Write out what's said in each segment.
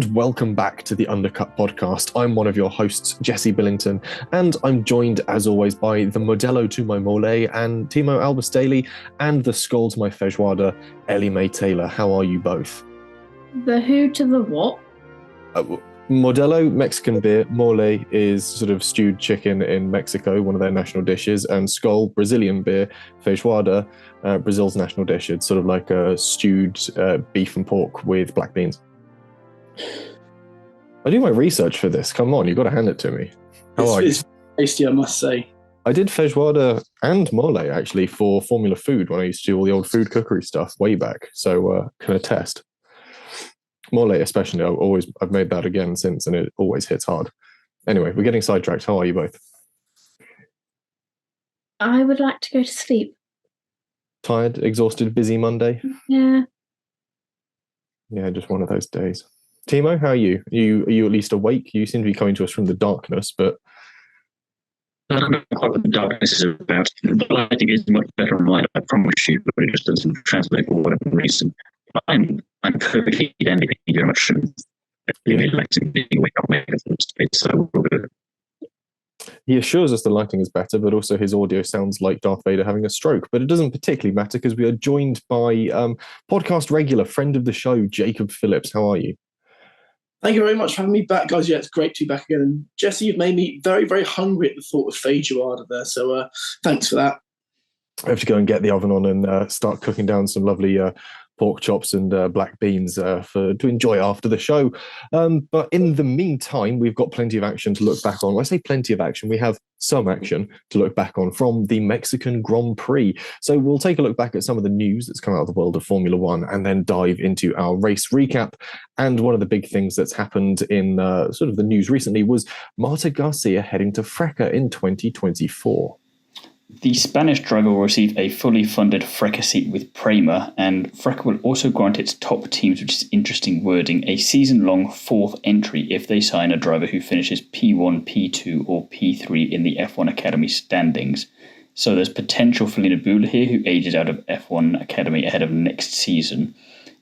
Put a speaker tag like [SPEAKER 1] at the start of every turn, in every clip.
[SPEAKER 1] and welcome back to the Undercut podcast. I'm one of your hosts, Jesse Billington, and I'm joined, as always, by the Modello to my Mole and Thiemo Albus Daly, and the Skull to my Feijoada, Ellie Mae Taylor. How are you both?
[SPEAKER 2] The who to the what?
[SPEAKER 1] Modelo, Mexican beer. Mole is sort of stewed chicken in Mexico, one of their national dishes. And Skull, Brazilian beer. Feijoada, Brazil's national dish. It's sort of like a stewed beef and pork with black beans. I do my research for this. Come on, you've got to hand it to me. How are you?
[SPEAKER 3] It's tasty, I must say.
[SPEAKER 1] I did feijoada and mole, actually, for Formula Food when I used to do all the old food cookery stuff way back. So can attest. Mole especially, I've made that again since, and it always hits hard. Anyway, we're getting sidetracked. How are you both?
[SPEAKER 2] I would like to go to sleep.
[SPEAKER 1] Tired, exhausted, busy Monday?
[SPEAKER 2] Yeah.
[SPEAKER 1] Yeah, just one of those days. Thiemo, how are you? Are you at least awake? You seem to be coming to us from the darkness, but...
[SPEAKER 4] I don't know quite what the darkness is about. The lighting is much better on light, I promise you, but it just doesn't translate for whatever reason. I'm perfectly dandy. Thank you very much. Really relaxing being awake on my space, so we're good.
[SPEAKER 1] He assures us the lighting is better, but also his audio sounds like Darth Vader having a stroke. But it doesn't particularly matter because we are joined by podcast regular, friend of the show, Jacob Phillips. How are you?
[SPEAKER 3] Thank you very much for having me back, guys. Yeah, it's great to be back again. And Jesse, you've made me very, very hungry at the thought of feijoada there. So thanks for that.
[SPEAKER 1] I have to go and get the oven on and start cooking down some lovely pork chops and black beans to enjoy after the show. But in the meantime, we've got plenty of action to look back on. When I say plenty of action, we have some action to look back on from the Mexican Grand Prix. So we'll take a look back at some of the news that's come out of the world of Formula One and then dive into our race recap. And one of the big things that's happened in sort of the news recently was Marta Garcia heading to FRECA in 2024.
[SPEAKER 5] The Spanish driver will receive a fully funded FRECA seat with Prema, and FRECA will also grant its top teams, which is interesting wording, a season-long fourth entry if they sign a driver who finishes P1, P2 or P3 in the F1 Academy standings. So there's potential for Lando here, who ages out of F1 Academy ahead of next season.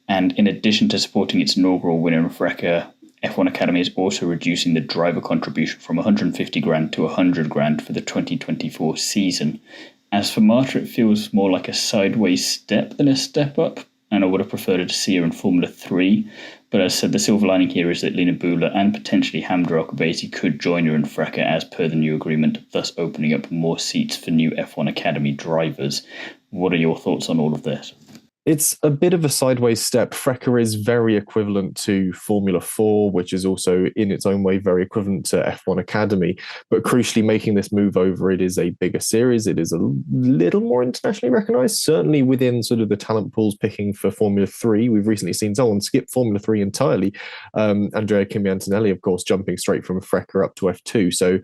[SPEAKER 5] And in addition to supporting its inaugural winner in FRECA, F1 Academy is also reducing the driver contribution from 150 grand to 100 grand for the 2024 season. As for Marta, it feels more like a sideways step than a step up, and I would have preferred to see her in Formula 3. But as I said, the silver lining here is that Lina Bula and potentially Hamza Akabasi could join her in FRECA as per the new agreement, thus opening up more seats for new F1 Academy drivers. What are your thoughts on all of this?
[SPEAKER 1] It's a bit of a sideways step. FRECA is very equivalent to Formula 4, which is also in its own way very equivalent to F1 Academy. But crucially, making this move over, it is a bigger series. It is a little more internationally recognised, certainly within sort of the talent pools picking for Formula 3. We've recently seen someone skip Formula 3 entirely. Andrea Kimi Antonelli, of course, jumping straight from FRECA up to F2. So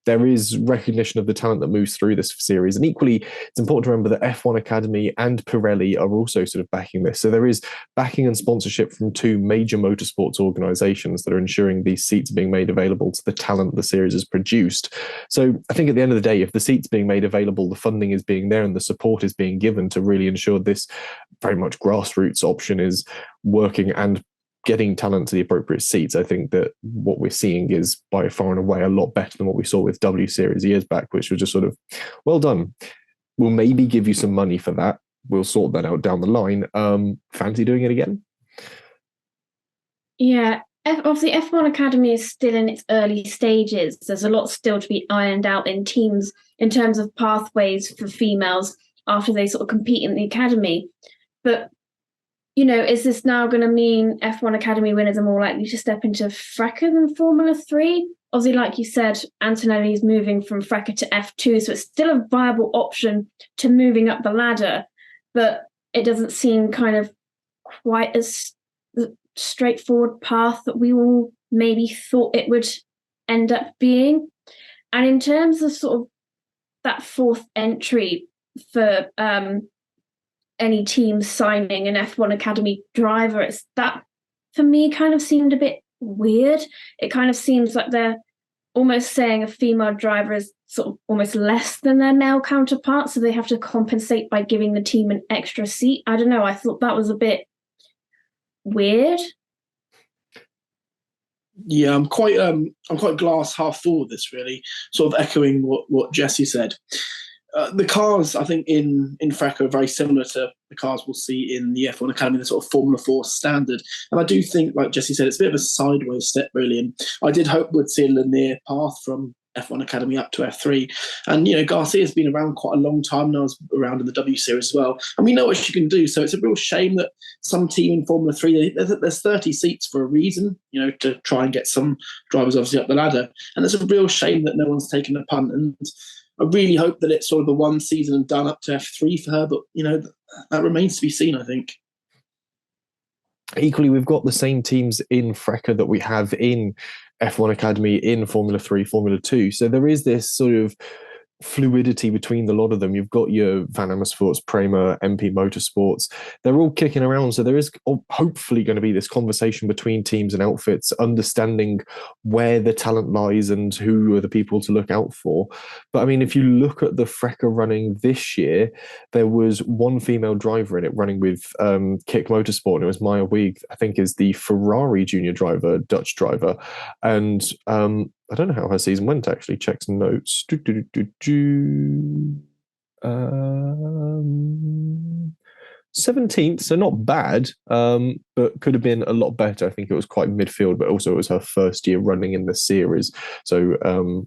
[SPEAKER 1] there is recognition of the talent that moves through this series. And equally, it's important to remember that F1 Academy and Pirelli are also sort of backing this. So there is backing and sponsorship from two major motorsports organizations that are ensuring these seats are being made available to the talent the series has produced. So I think at the end of the day, if the seats being made available, the funding is being there and the support is being given to really ensure this very much grassroots option is working and getting talent to the appropriate seats, I think that what we're seeing is by far and away a lot better than what we saw with W Series years back, which was just sort of, well done. We'll maybe give you some money for that. We'll sort that out down the line. Fancy doing it again?
[SPEAKER 2] Yeah, obviously F1 Academy is still in its early stages. There's a lot still to be ironed out in teams in terms of pathways for females after they sort of compete in the academy. But you know, is this now going to mean F1 Academy winners are more likely to step into FRECA than Formula 3? Obviously, like you said, Antonelli is moving from FRECA to F2, so it's still a viable option to moving up the ladder, but it doesn't seem kind of quite as straightforward path that we all maybe thought it would end up being. And in terms of sort of that fourth entry for any team signing an F1 Academy driver, it's that for me kind of seemed a bit weird. It kind of seems like they're almost saying a female driver is sort of almost less than their male counterpart, so they have to compensate by giving the team an extra seat. I don't know, I thought that was a bit weird.
[SPEAKER 3] Yeah, I'm quite glass half full of this, really, sort of echoing what Jesse said. The cars, I think, in FRECA are very similar to the cars we'll see in the F1 Academy, the sort of Formula 4 standard. And I do think, like Jesse said, it's a bit of a sideways step, really. And I did hope we'd see a linear path from F1 Academy up to F3. And, Garcia's been around quite a long time now, around in the W Series as well. And we know what she can do. So it's a real shame that some team in Formula 3, there's 30 seats for a reason, to try and get some drivers obviously up the ladder. And it's a real shame that no one's taken a punt. And I really hope that it's sort of the one season and done up to F3 for her, but that remains to be seen, I think.
[SPEAKER 1] Equally, we've got the same teams in FRECA that we have in F1 Academy, in Formula 3, Formula 2. So there is this sort of fluidity between a lot of them. You've got your Van Amersfoorts, Prema, MP Motorsports. They're all kicking around. So there is hopefully going to be this conversation between teams and outfits, understanding where the talent lies and who are the people to look out for. But I mean, if you look at the FRECA running this year, there was one female driver in it running with Kick Motorsport, and it was Maya Wieg, I think is the Ferrari junior driver, Dutch driver. And I don't know how her season went, actually. Check some notes. 17th, so not bad, but could have been a lot better. I think it was quite midfield, but also it was her first year running in the series. So,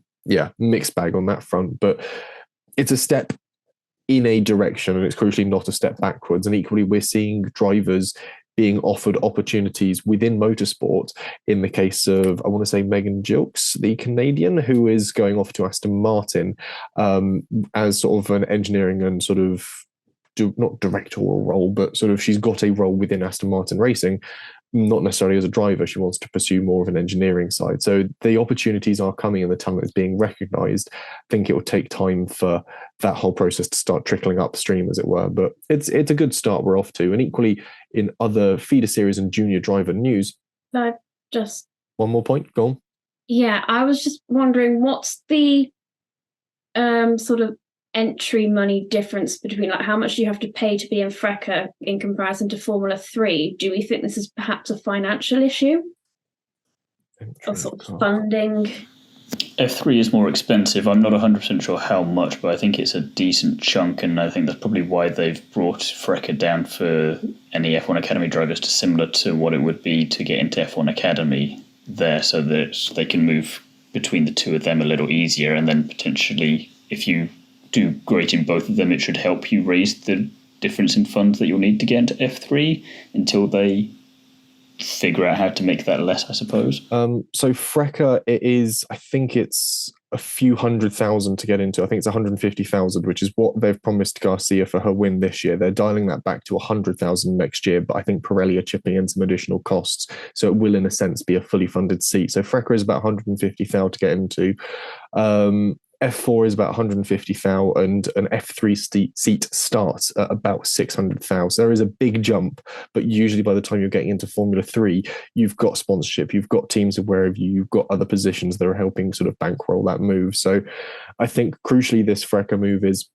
[SPEAKER 1] mixed bag on that front. But it's a step in a direction, and it's crucially not a step backwards. And equally, we're seeing drivers being offered opportunities within motorsport. In the case of, I want to say, Megan Gilks, the Canadian, who is going off to Aston Martin as sort of an engineering and sort of, not directorial role, but sort of she's got a role within Aston Martin Racing, not necessarily as a driver. She wants to pursue more of an engineering side. So the opportunities are coming and the talent is being recognised. I think it will take time for that whole process to start trickling upstream, as it were. But it's a good start we're off to. And equally, in other feeder series and junior driver news. One more point, go on.
[SPEAKER 2] Yeah, I was just wondering, what's the sort of entry money difference between, like, how much do you have to pay to be in FRECA in comparison to Formula 3? Do we think this is perhaps a financial issue? Or sort of funding?
[SPEAKER 5] F3 is more expensive. I'm not 100% sure how much, but I think it's a decent chunk, and I think that's probably why they've brought FRECA down for any F1 Academy drivers to similar to what it would be to get into F1 Academy there, so that they can move between the two of them a little easier, and then potentially, if you do great in both of them, it should help you raise the difference in funds that you'll need to get into F3 until they figure out how to make that less, I suppose.
[SPEAKER 1] So FRECA, I think it's a few $100,000 to get into. I think it's 150,000, which is what they've promised Garcia for her win this year. They're dialing that back to 100,000 next year, but I think Pirelli are chipping in some additional costs. So it will, in a sense, be a fully funded seat. So FRECA is about 150,000 to get into. F4 is about 150,000, and an F3 seat starts at about 600,000. There is a big jump, but usually by the time you're getting into Formula 3, you've got sponsorship, you've got teams aware of you, you've got other positions that are helping sort of bankroll that move. So I think crucially this FRECA move is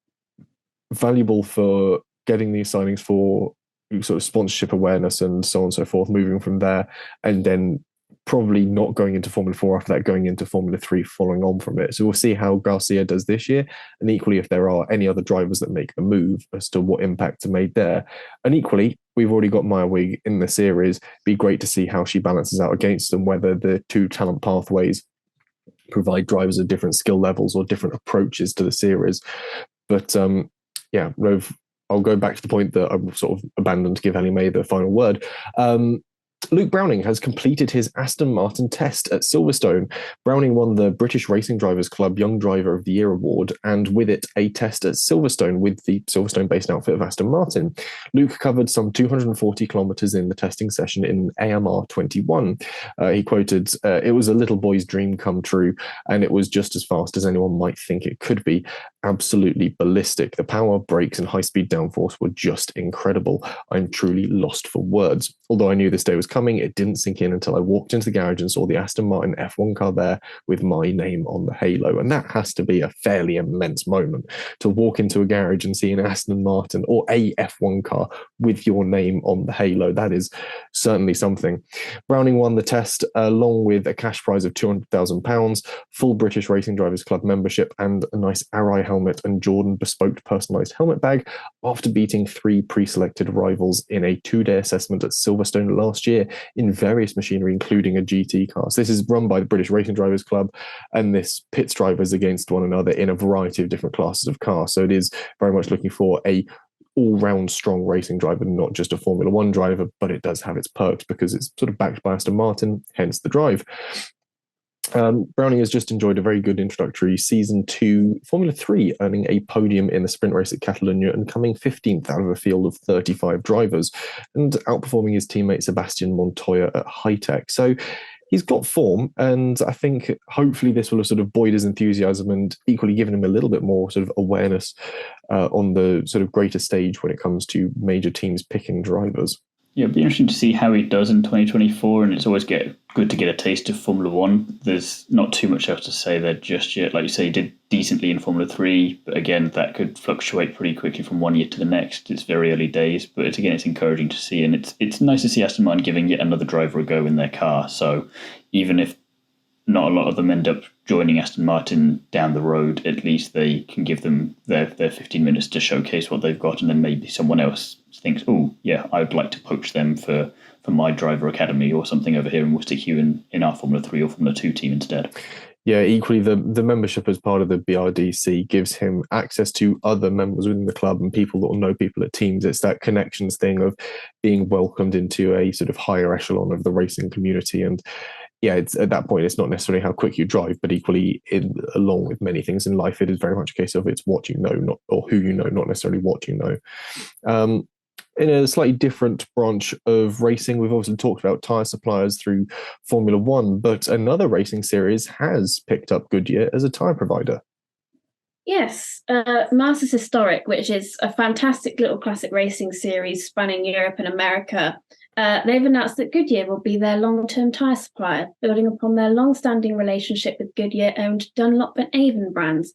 [SPEAKER 1] valuable for getting these signings for sort of sponsorship awareness and so on and so forth, moving from there, and then probably not going into Formula 4 after that, going into Formula 3 following on from it. So we'll see how Garcia does this year, and equally if there are any other drivers that make the move as to what impacts are made there. And equally, we've already got Maya Wieg in the series. Be great to see how she balances out against them, whether the two talent pathways provide drivers of different skill levels or different approaches to the series. But I'll go back to the point that I sort of abandoned to give Ellie May the final word. Luke Browning has completed his Aston Martin test at Silverstone. Browning won the British Racing Drivers Club Young Driver of the Year award, and with it, a test at Silverstone with the Silverstone-based outfit of Aston Martin. Luke covered some 240 kilometres in the testing session in AMR 21. He quoted, "It was a little boy's dream come true, and it was just as fast as anyone might think it could be. absolutely ballistic. The power, brakes, and high-speed downforce were just incredible. I'm truly lost for words. Although I knew this day was coming, it didn't sink in until I walked into the garage and saw the Aston Martin F1 car there with my name on the halo. And that has to be a fairly immense moment, to walk into a garage and see an Aston Martin or a F1 car with your name on the halo. That is certainly something. Browning won the test along with a cash prize of £200,000, full British Racing Drivers Club membership, and a nice Arai helmet and Jordan bespoke personalised helmet bag after beating 3 pre-selected rivals in a 2-day assessment at Silverstone last year in various machinery, including a GT car. So this is run by the British Racing Drivers Club, and this pits drivers against one another in a variety of different classes of cars. So it is very much looking for a all-round strong racing driver, not just a Formula One driver, but it does have its perks because it's sort of backed by Aston Martin, hence the drive. Browning has just enjoyed a very good introductory season to Formula 3, earning a podium in the sprint race at Catalonia and coming 15th out of a field of 35 drivers, and outperforming his teammate Sebastian Montoya at High Tech. So he's got form, and I think hopefully this will have sort of buoyed his enthusiasm and equally given him a little bit more sort of awareness on the sort of greater stage when it comes to major teams picking drivers.
[SPEAKER 5] Yeah, it'll be interesting to see how he does in 2024, and it's always good to get a taste of Formula One. There's not too much else to say there just yet. Like you say, he did decently in Formula 3, but again, that could fluctuate pretty quickly from one year to the next. It's very early days, but it's encouraging to see, and it's nice to see Aston Martin giving yet another driver a go in their car. So even if not a lot of them end up joining Aston Martin down the road, at least they can give them their 15 minutes to showcase what they've got, and then maybe someone else thinks, oh, yeah, I'd like to poach them for my driver academy or something over here, and we'll stick you in our Formula 3 or Formula 2 team instead.
[SPEAKER 1] Yeah, equally, the membership as part of the BRDC gives him access to other members within the club and people that will know people at teams. It's that connections thing of being welcomed into a sort of higher echelon of the racing community. And yeah, it's at that point, it's not necessarily how quick you drive, but equally, along with many things in life, it is very much a case of it's what you know, or who you know, not necessarily what you know. In a slightly different branch of racing, we've obviously talked about tyre suppliers through Formula One, but another racing series has picked up Goodyear as a tyre provider.
[SPEAKER 2] Yes, Masters Historic, which is a fantastic little classic racing series spanning Europe and America. They've announced that Goodyear will be their long-term tyre supplier, building upon their long-standing relationship with Goodyear-owned Dunlop and Avon brands.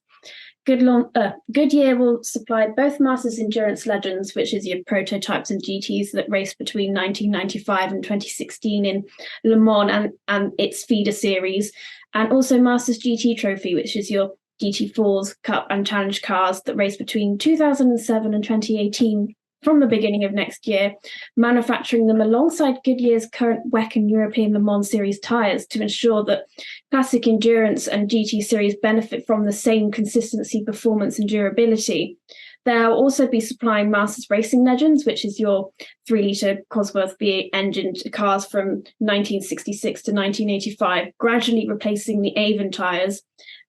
[SPEAKER 2] Goodyear will supply both Masters Endurance Legends, which is your prototypes and GTs that raced between 1995 and 2016 in Le Mans and its feeder series, and also Masters GT Trophy, which is your GT4s, Cup and Challenge cars that raced between 2007 and 2018 from the beginning of next year, manufacturing them alongside Goodyear's current WEC and European Le Mans Series tyres to ensure that Classic Endurance and GT Series benefit from the same consistency, performance and durability. They'll also be supplying Masters Racing Legends, which is your 3-litre Cosworth V8 engine cars from 1966 to 1985, gradually replacing the Avon tyres,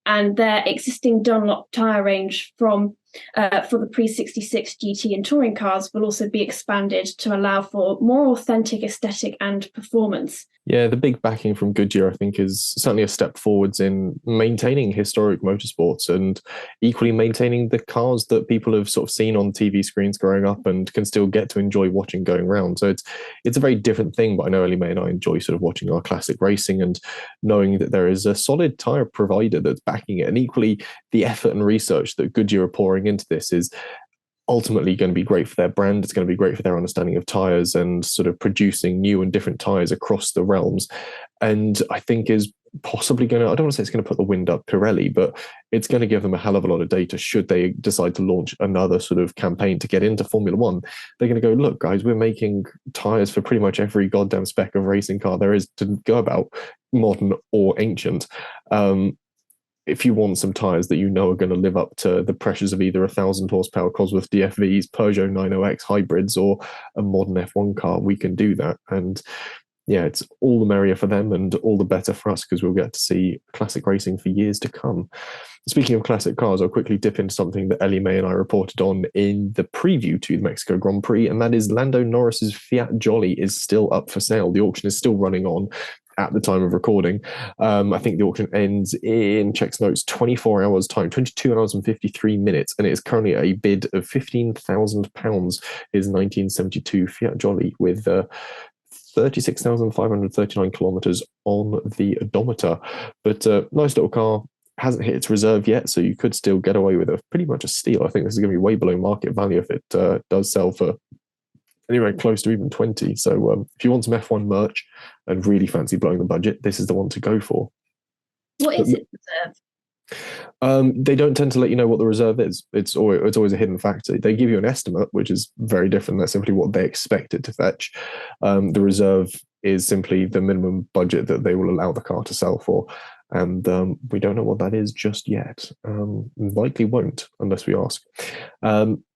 [SPEAKER 2] and their existing Dunlop tyre range for the pre-66 GT and touring cars will also be expanded to allow for more authentic aesthetic and performance.
[SPEAKER 1] Yeah, the big backing from Goodyear, I think, is certainly a step forwards in maintaining historic motorsports and equally maintaining the cars that people have sort of seen on TV screens growing up and can still get to enjoy watching going around. So it's a very different thing, but I know Ellie May and I enjoy sort of watching our classic racing and knowing that there is a solid tyre provider that's backing it. And equally, the effort and research that Goodyear are pouring into this is ultimately going to be great for their brand. It's going to be great for their understanding of tyres and sort of producing new and different tyres across the realms. And I think is possibly going to, I don't want to say it's going to put the wind up Pirelli, but it's going to give them a hell of a lot of data should they decide to launch another sort of campaign to get into Formula One. They're going to go, look, guys, we're making tyres for pretty much every goddamn spec of racing car there is to go about, modern or ancient. If you want some tyres that you know are going to live up to the pressures of either 1,000 horsepower Cosworth DFVs, Peugeot 90X hybrids, or a modern F1 car, we can do that. And yeah, it's all the merrier for them and all the better for us because we'll get to see classic racing for years to come. Speaking of classic cars, I'll quickly dip into something that Ellie May and I reported on in the preview to the Mexico Grand Prix, and that is Lando Norris's Fiat Jolly is still up for sale. The auction is still running on. at the time of recording. I think the auction ends in, checks notes, 24 hours time, 22 hours and 53 minutes, and it is currently a bid of £15,000, his 1972 Fiat Jolly with 36,539 kilometers on the odometer. But nice little car. Hasn't hit its reserve yet, so you could still get away with pretty much a steal. I think this is going to be way below market value if it does sell for anywhere close to even 20. So if you want some F1 merch and really fancy blowing the budget, this is the one to go for.
[SPEAKER 2] What is its reserve?
[SPEAKER 1] They don't tend to let you know what the reserve is. It's always a hidden factor. They give you an estimate, which is very different. That's simply what they expect it to fetch. The reserve is simply the minimum budget that they will allow the car to sell for. And we don't know what that is just yet. Likely won't unless we ask.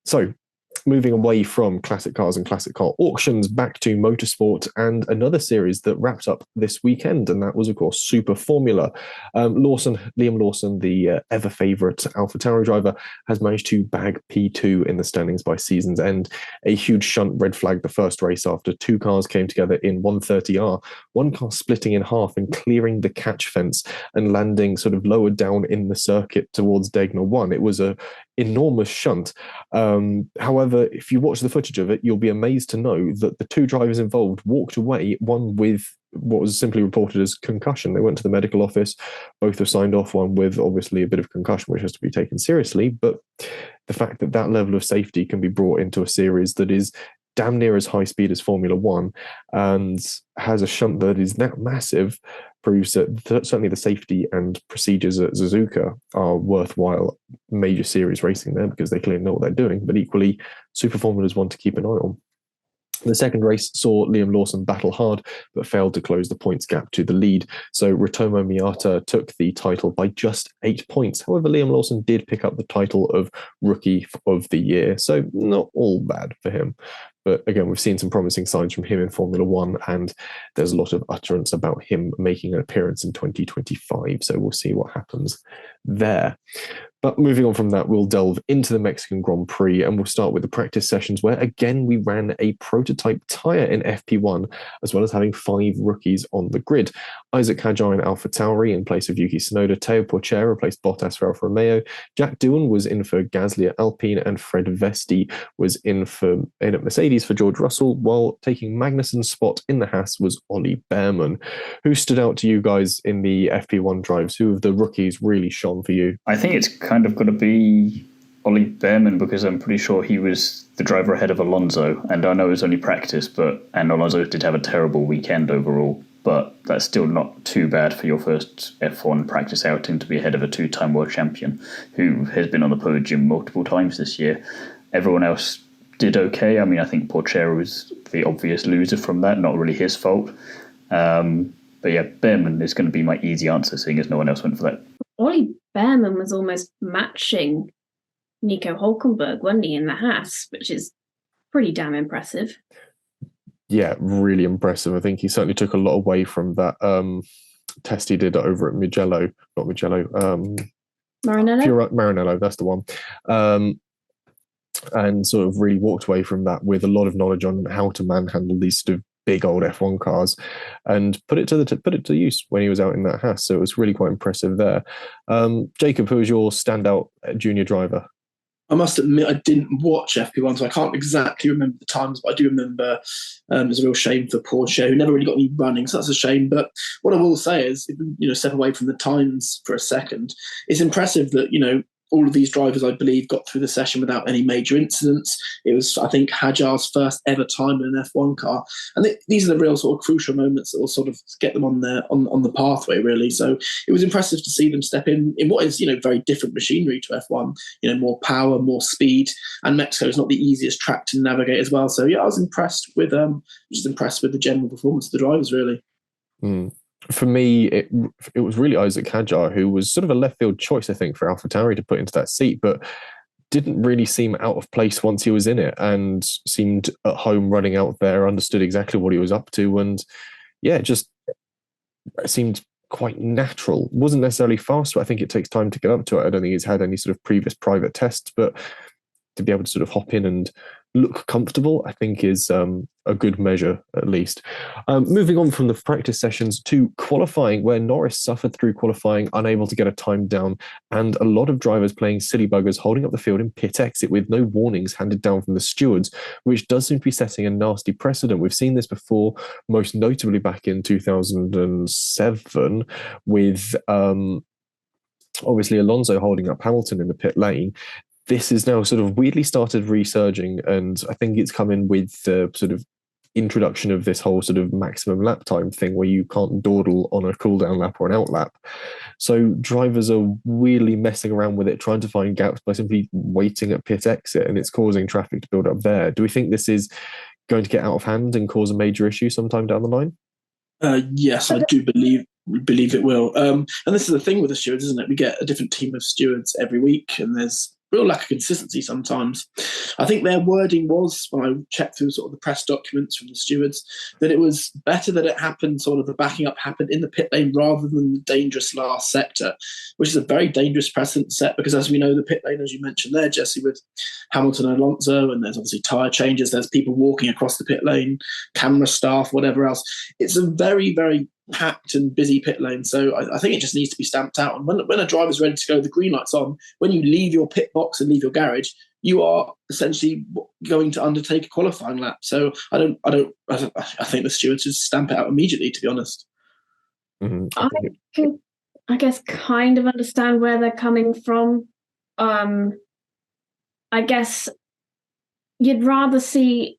[SPEAKER 1] So moving away from classic cars and classic car auctions, back to motorsport and another series that wrapped up this weekend, and that was, of course, SuperFormula. Liam Lawson, the ever-favourite AlphaTauri driver, has managed to bag P2 in the standings by season's end. A huge shunt red flagged the first race after two cars came together in 130R, one car splitting in half and clearing the catch fence and landing sort of lower down in the circuit towards Degner 1. It was a enormous shunt. However, if you watch the footage of it, you'll be amazed to know that the two drivers involved walked away, one with what was simply reported as concussion. They went to the medical office, both were signed off, one with obviously a bit of concussion, which has to be taken seriously. But the fact that that level of safety can be brought into a series that is damn near as high speed as Formula One and has a shunt that is that massive proves that certainly the safety and procedures at Suzuka are worthwhile major series racing there, because they clearly know what they're doing. But equally, SuperFormula is one to keep an eye on. The second race saw Liam Lawson battle hard, but failed to close the points gap to the lead. So Ritomo Marta took the title by just 8 points. However, Liam Lawson did pick up the title of Rookie of the Year, so not all bad for him. But again, we've seen some promising signs from him in Formula One, and there's a lot of utterance about him making an appearance in 2025. So we'll see what happens there. But moving on from that, we'll delve into the Mexican Grand Prix, and we'll start with the practice sessions where, again, we ran a prototype tyre in FP1, as well as having 5 rookies on the grid. Isaac Hadjar in AlphaTauri in place of Yuki Tsunoda, Teo Porcher replaced Bottas for Alfa Romeo, Jack Doohan was in for Gasly at Alpine, and Fred Vesti was in at Mercedes for George Russell, while taking Magnussen's spot in the Haas was Ollie Behrman. Who stood out to you guys in the FP1 drives? Who of the rookies really shone for you?
[SPEAKER 5] I think it's kind of got to be Ollie Behrman, because I'm pretty sure he was the driver ahead of Alonso, and I know it was only practice, and Alonso did have a terrible weekend overall, but that's still not too bad for your first F1 practice outing to be ahead of a 2-time world champion who has been on the podium multiple times this year. Everyone else did okay. I mean, I think Porcher was the obvious loser from that, not really his fault. But yeah, Behrman is going to be my easy answer, seeing as no one else went for that.
[SPEAKER 2] Ollie Behrman was almost matching Nico Hulkenberg, wasn't he, in the Haas, which is pretty damn impressive.
[SPEAKER 1] Yeah, really impressive. I think he certainly took a lot away from that test he did over at Maranello, that's the one. And sort of really walked away from that with a lot of knowledge on how to manhandle these sort of big old F1 cars, and put it to use when he was out in that Haas. So it was really quite impressive there. Jacob, who was your standout junior driver?
[SPEAKER 3] I must admit I didn't watch FP1, so I can't exactly remember the times, but I do remember it was a real shame for Porcher, who never really got any running, so that's a shame. But what I will say is, step away from the times for a second, it's impressive that, all of these drivers, I believe, got through the session without any major incidents. It was, I think, Hadjar's first ever time in an F1 car. And these are the real sort of crucial moments that will sort of get them on the pathway, really. So it was impressive to see them step in what is, very different machinery to F1, more power, more speed. And Mexico is not the easiest track to navigate as well. So, yeah, I was impressed with the general performance of the drivers, really.
[SPEAKER 1] Mm. For me, it was really Isaac Hadjar, who was sort of a left field choice, I think, for AlphaTauri to put into that seat, but didn't really seem out of place once he was in it, and seemed at home running out there, understood exactly what he was up to, and yeah, just seemed quite natural. Wasn't necessarily fast, but I think it takes time to get up to it. I don't think he's had any sort of previous private tests, but to be able to sort of hop in and look comfortable, I think is a good measure, at least. Moving on from the practice sessions to qualifying, where Norris suffered through qualifying, unable to get a time down, and a lot of drivers playing silly buggers, holding up the field in pit exit with no warnings handed down from the stewards, which does seem to be setting a nasty precedent. We've seen this before, most notably back in 2007 with obviously Alonso holding up Hamilton in the pit lane. This is now sort of weirdly started resurging, and I think it's come in with the sort of introduction of this whole sort of maximum lap time thing where you can't dawdle on a cool down lap or an out lap. So drivers are weirdly messing around with it, trying to find gaps by simply waiting at pit exit, and it's causing traffic to build up there. Do we think this is going to get out of hand and cause a major issue sometime down the line?
[SPEAKER 3] Yes, I do believe it will. And this is the thing with the stewards, isn't it? We get a different team of stewards every week, and there's real lack of consistency sometimes. I think their wording was, when I checked through sort of the press documents from the stewards, that it was better that it happened, sort of the backing up happened in the pit lane rather than the dangerous last sector, which is a very dangerous precedent set because, as we know, the pit lane, as you mentioned there, Jesse, with Hamilton and Alonso, and there's obviously tyre changes, there's people walking across the pit lane, camera staff, whatever else. It's a very, very packed and busy pit lane. So I think it just needs to be stamped out. And when a driver's ready to go, the green light's on. When you leave your pit box and leave your garage, you are essentially going to undertake a qualifying lap. So I think the stewards should stamp it out immediately, to be honest.
[SPEAKER 1] Mm-hmm.
[SPEAKER 2] I can, I guess, kind of understand where they're coming from. I guess you'd rather see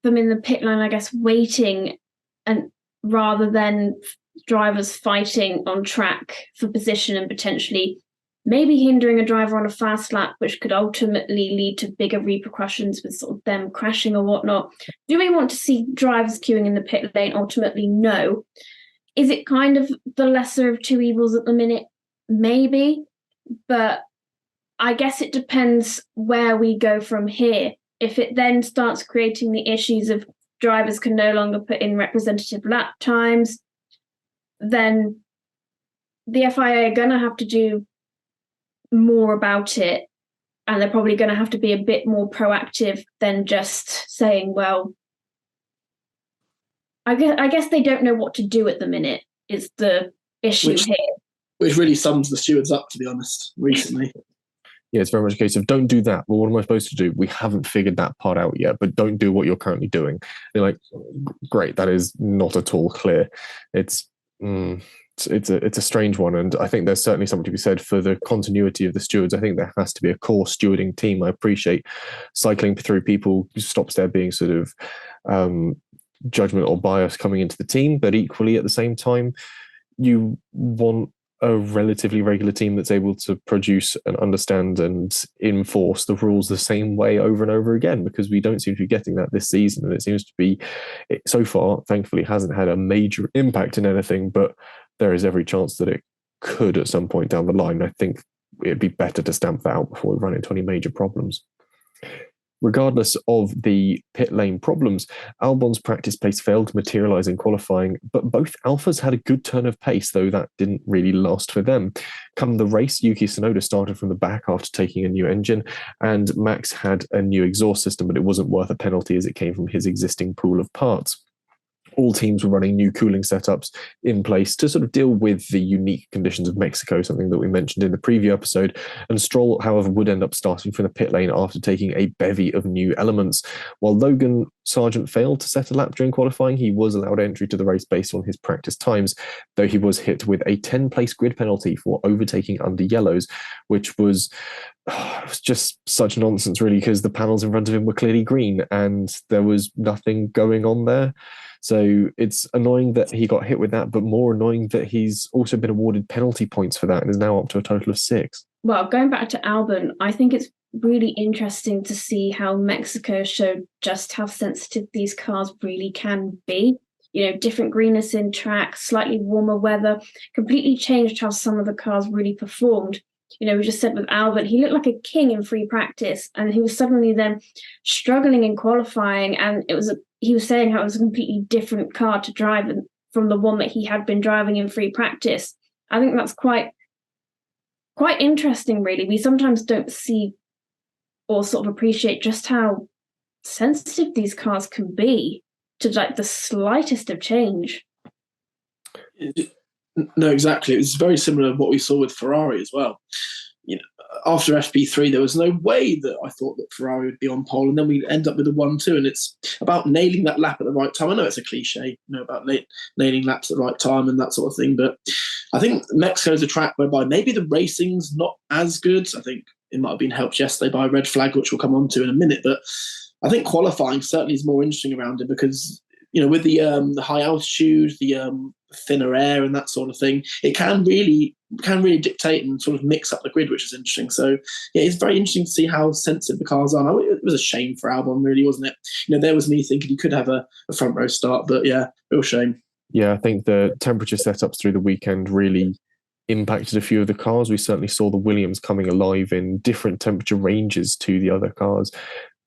[SPEAKER 2] them in the pit lane, I guess, waiting and rather than drivers fighting on track for position and potentially maybe hindering a driver on a fast lap, which could ultimately lead to bigger repercussions with sort of them crashing or whatnot. Do we want to see drivers queuing in the pit lane? Ultimately, no. Is it kind of the lesser of two evils at the minute? Maybe, but I guess it depends where we go from here. If it then starts creating the issues of drivers can no longer put in representative lap times, then the FIA are going to have to do more about it, and they're probably going to have to be a bit more proactive than just saying, well, I guess they don't know what to do at the minute is the issue here.
[SPEAKER 3] Which really sums the stewards up, to be honest, recently.
[SPEAKER 1] Yeah, it's very much a case of don't do that. Well, what am I supposed to do? We haven't figured that part out yet, but don't do what you're currently doing. They're like, great, that is not at all clear. It's a strange one, and I think there's certainly something to be said for the continuity of the stewards. I think there has to be a core stewarding team. I appreciate cycling through people stops there being sort of judgment or bias coming into the team, but equally at the same time, you want a relatively regular team that's able to produce and understand and enforce the rules the same way over and over again, because we don't seem to be getting that this season. And it seems to be, so far, thankfully, hasn't had a major impact in anything, but there is every chance that it could at some point down the line. I think it'd be better to stamp that out before we run into any major problems. Regardless of the pit lane problems, Albon's practice pace failed to materialise in qualifying, but both Alphas had a good turn of pace, though that didn't really last for them. Come the race, Yuki Tsunoda started from the back after taking a new engine, and Max had a new exhaust system, but it wasn't worth a penalty as it came from his existing pool of parts. All teams were running new cooling setups in place to sort of deal with the unique conditions of Mexico, something that we mentioned in the preview episode. And Stroll, however, would end up starting from the pit lane after taking a bevy of new elements. While Logan Sargent failed to set a lap during qualifying, he was allowed entry to the race based on his practice times, though he was hit with a 10-place grid penalty for overtaking under yellows, which was just such nonsense, really, because the panels in front of him were clearly green and there was nothing going on there. So it's annoying that he got hit with that, but more annoying that he's also been awarded penalty points for that and is now up to a total of 6.
[SPEAKER 2] Well, going back to Albon, I think it's really interesting to see how Mexico showed just how sensitive these cars really can be. You know, different greenness in track, slightly warmer weather, completely changed how some of the cars really performed. You know, we just said with Albon, he looked like a king in free practice, and he was suddenly then struggling in qualifying, and he was saying how it was a completely different car to drive from the one that he had been driving in free practice. I think that's quite interesting, really. We sometimes don't see or sort of appreciate just how sensitive these cars can be to like the slightest of change.
[SPEAKER 3] No, exactly. It was very similar to what we saw with Ferrari as well. After FP3, there was no way that I thought that Ferrari would be on pole, and then we end up with a 1-2, and it's about nailing that lap at the right time. I know it's a cliche, about nailing laps at the right time and that sort of thing, but I think Mexico is a track whereby maybe the racing's not as good. I think it might have been helped yesterday by a red flag, which we'll come on to in a minute, but I think qualifying certainly is more interesting around it because, with the high altitude, the thinner air and that sort of thing, it can really dictate and sort of mix up the grid, which is interesting. So yeah, it's very interesting to see how sensitive the cars are. It was a shame for Albon, really, wasn't it? There was me thinking he could have a front row start, but yeah, real shame.
[SPEAKER 1] Yeah, I think the temperature setups through the weekend really impacted a few of the cars. We certainly saw the Williams coming alive in different temperature ranges to the other cars.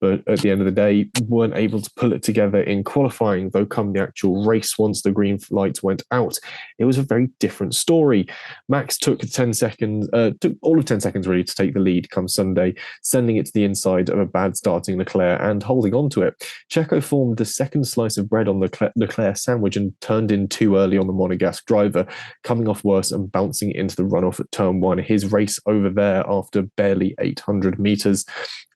[SPEAKER 1] But at the end of the day, weren't able to pull it together in qualifying, though come the actual race, once the green lights went out, it was a very different story. Max took all of 10 seconds really to take the lead come Sunday, sending it to the inside of a bad starting Leclerc and holding on to it. Checo formed the second slice of bread on the Leclerc sandwich and turned in too early on the Monegasque driver, coming off worse and bouncing into the runoff at turn 1. His race over there after barely 800 metres.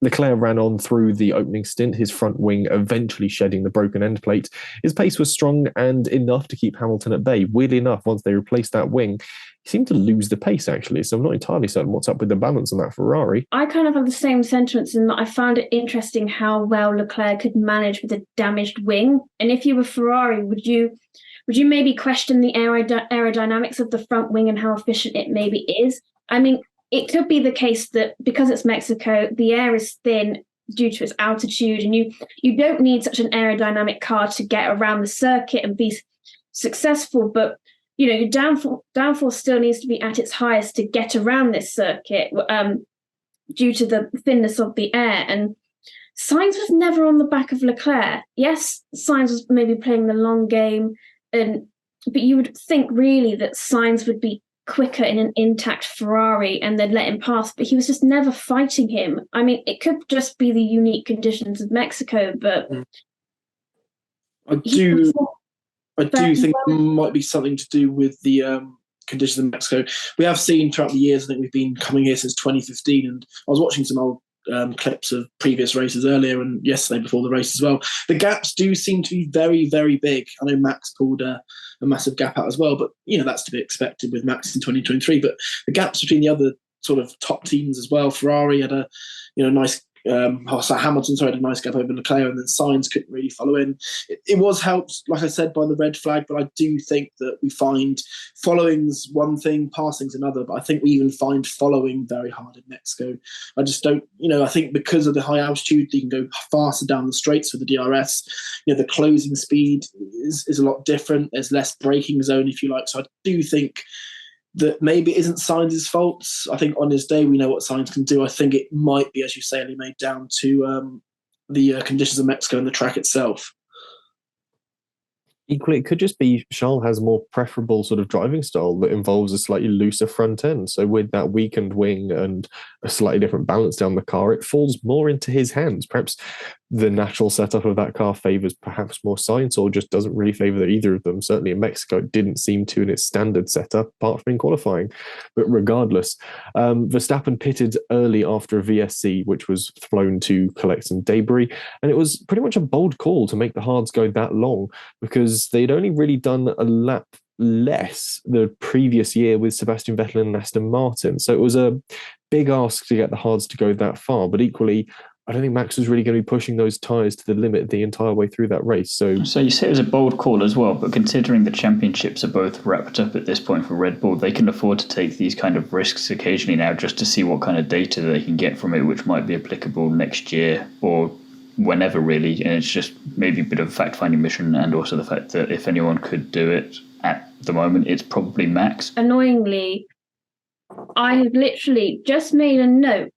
[SPEAKER 1] Leclerc ran on through the opening stint, his front wing eventually shedding the broken end plate. His pace was strong and enough to keep Hamilton at bay. Weirdly enough, once they replaced that wing, he seemed to lose the pace, actually. So I'm not entirely certain what's up with the balance on that Ferrari.
[SPEAKER 2] I kind of have the same sentiments in that I found it interesting how well Leclerc could manage with a damaged wing. And if you were Ferrari, would you maybe question the aerodynamics of the front wing and how efficient it maybe is? I mean, it could be the case that because it's Mexico, the air is thin due to its altitude, and you don't need such an aerodynamic car to get around the circuit and be successful. But your downforce still needs to be at its highest to get around this circuit due to the thinness of the air. And Sainz was never on the back of Leclerc. Yes, Sainz was maybe playing the long game, but you would think really that Sainz would be quicker in an intact Ferrari and they'd let him pass, but he was just never fighting him. I mean, it could just be the unique conditions of Mexico, but
[SPEAKER 3] I do think it might be something to do with the conditions in Mexico. We have seen throughout the years, I think we've been coming here since 2015, and I was watching some old clips of previous races earlier and yesterday before the race as well. The gaps do seem to be very, very big. I know Max pulled a massive gap out as well, but that's to be expected with Max in 2023. But the gaps between the other sort of top teams as well. Ferrari had a nice Hamilton had a nice gap over Leclerc, and then Sainz couldn't really follow in. It was helped, like I said, by the red flag, but I do think that we find following's one thing, passing's another, but I think we even find following very hard in Mexico. I just don't, I think because of the high altitude, you can go faster down the straights with the DRS. The closing speed is a lot different. There's less braking zone, if you like. So I do think that maybe it isn't Sainz's fault. I think on his day, we know what Sainz can do. I think it might be, as you say, made down to the conditions of Mexico and the track itself.
[SPEAKER 1] Equally, it could just be Charles has a more preferable sort of driving style that involves a slightly looser front end. So with that weakened wing and a slightly different balance down the car, it falls more into his hands. Perhaps the natural setup of that car favours perhaps more Sainz, or just doesn't really favour either of them. Certainly in Mexico, it didn't seem to in its standard setup, apart from in qualifying. But regardless, Verstappen pitted early after a VSC, which was flown to collect some debris. And it was pretty much a bold call to make the hards go that long, because they'd only really done a lap less the previous year with Sebastian Vettel and Aston Martin. So it was a big ask to get the hards to go that far. But equally, I don't think Max was really going to be pushing those tyres to the limit the entire way through that race. So
[SPEAKER 5] you say it was a bold call as well, but considering the championships are both wrapped up at this point for Red Bull, they can afford to take these kind of risks occasionally now just to see what kind of data they can get from it, which might be applicable next year or whenever really. And it's just maybe a bit of a fact-finding mission, and also the fact that if anyone could do it at the moment, it's probably Max.
[SPEAKER 2] Annoyingly, I have literally just made a note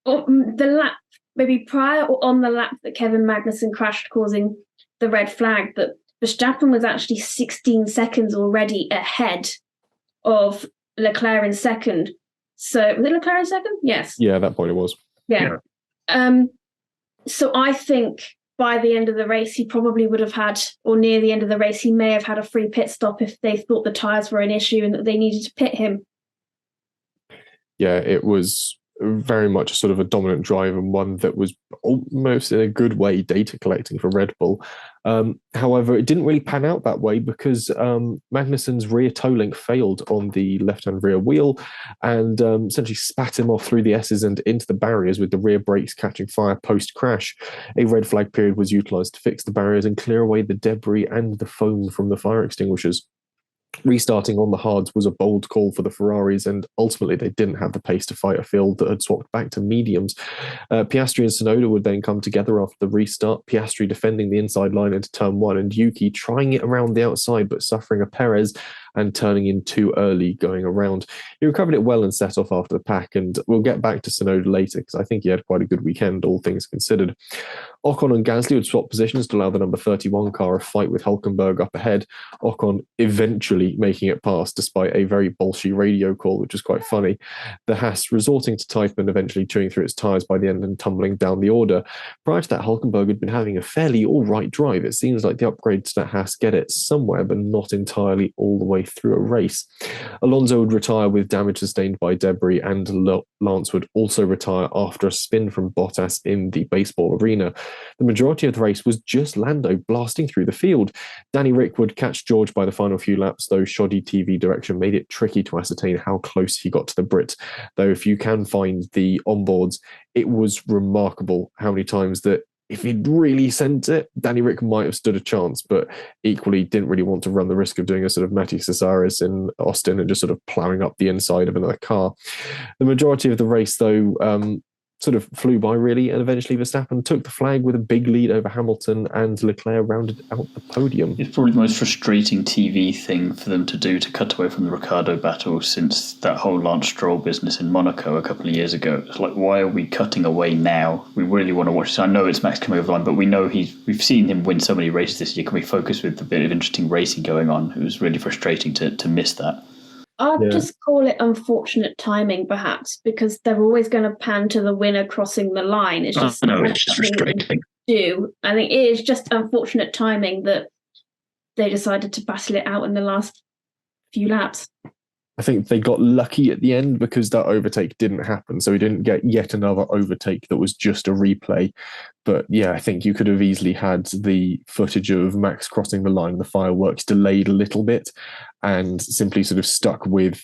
[SPEAKER 2] of the lap, maybe prior or on the lap that Kevin Magnussen crashed, causing the red flag, that Verstappen was actually 16 seconds already ahead of Leclerc in second. So, was it Leclerc in second? Yes.
[SPEAKER 1] Yeah, at that point it was.
[SPEAKER 2] Yeah. So I think by the end of the race, he probably would have had, or near the end of the race, he may have had a free pit stop if they thought the tyres were an issue and that they needed to pit him.
[SPEAKER 1] Yeah, it was very much sort of a dominant drive and one that was almost in a good way data collecting for Red Bull. However, it didn't really pan out that way because Magnussen's rear toe link failed on the left-hand rear wheel and essentially spat him off through the S's and into the barriers with the rear brakes catching fire post-crash. A red flag period was utilised to fix the barriers and clear away the debris and the foam from the fire extinguishers. Restarting on the hards was a bold call for the Ferraris, and ultimately they didn't have the pace to fight a field that had swapped back to mediums. Piastri and Tsunoda would then come together after the restart, Piastri defending the inside line into turn one, and Yuki trying it around the outside but suffering a Perez and turning in too early going around. He recovered it well and set off after the pack, and we'll get back to Tsunoda later because I think he had quite a good weekend, all things considered. Ocon and Gasly would swap positions to allow the number 31 car a fight with Hülkenberg up ahead. Ocon eventually making it past despite a very bolshy radio call, which was quite funny. The Haas resorting to type and eventually chewing through its tyres by the end and tumbling down the order. Prior to that, Hülkenberg had been having a fairly all-right drive. It seems like the upgrades to Haas get it somewhere, but not entirely all the way through a race. Alonso would retire with damage sustained by debris, and Lance would also retire after a spin from Bottas in the baseball arena. The majority of the race was just Lando blasting through the field. Danny Rick would catch George by the final few laps, though shoddy TV direction made it tricky to ascertain how close he got to the Brit. Though if you can find the onboards, it was remarkable how many times that if he'd really sent it, Danny Rick might have stood a chance, but equally didn't really want to run the risk of doing a sort of Matty Cesaris in Austin and just sort of ploughing up the inside of another car. The majority of the race, though, sort of flew by really, and eventually Verstappen took the flag with a big lead over Hamilton, and Leclerc rounded out the podium.
[SPEAKER 5] It's probably the most frustrating TV thing for them to do, to cut away from the Ricciardo battle since that whole Lance Stroll business in Monaco a couple of years ago. It's like, why are we cutting away now? We really want to watch this. I know it's Max coming over the line, but we know we've seen him win so many races this year. Can we focus with a bit of interesting racing going on? It was really frustrating to miss that.
[SPEAKER 2] I'd just call it unfortunate timing, perhaps, because they're always going to pan to the winner crossing the line. It's just
[SPEAKER 4] it's just frustrating.
[SPEAKER 2] I think it is just unfortunate timing that they decided to battle it out in the last few laps.
[SPEAKER 1] I think they got lucky at the end because that overtake didn't happen. So we didn't get yet another overtake that was just a replay. But yeah, I think you could have easily had the footage of Max crossing the line, the fireworks delayed a little bit, and simply sort of stuck with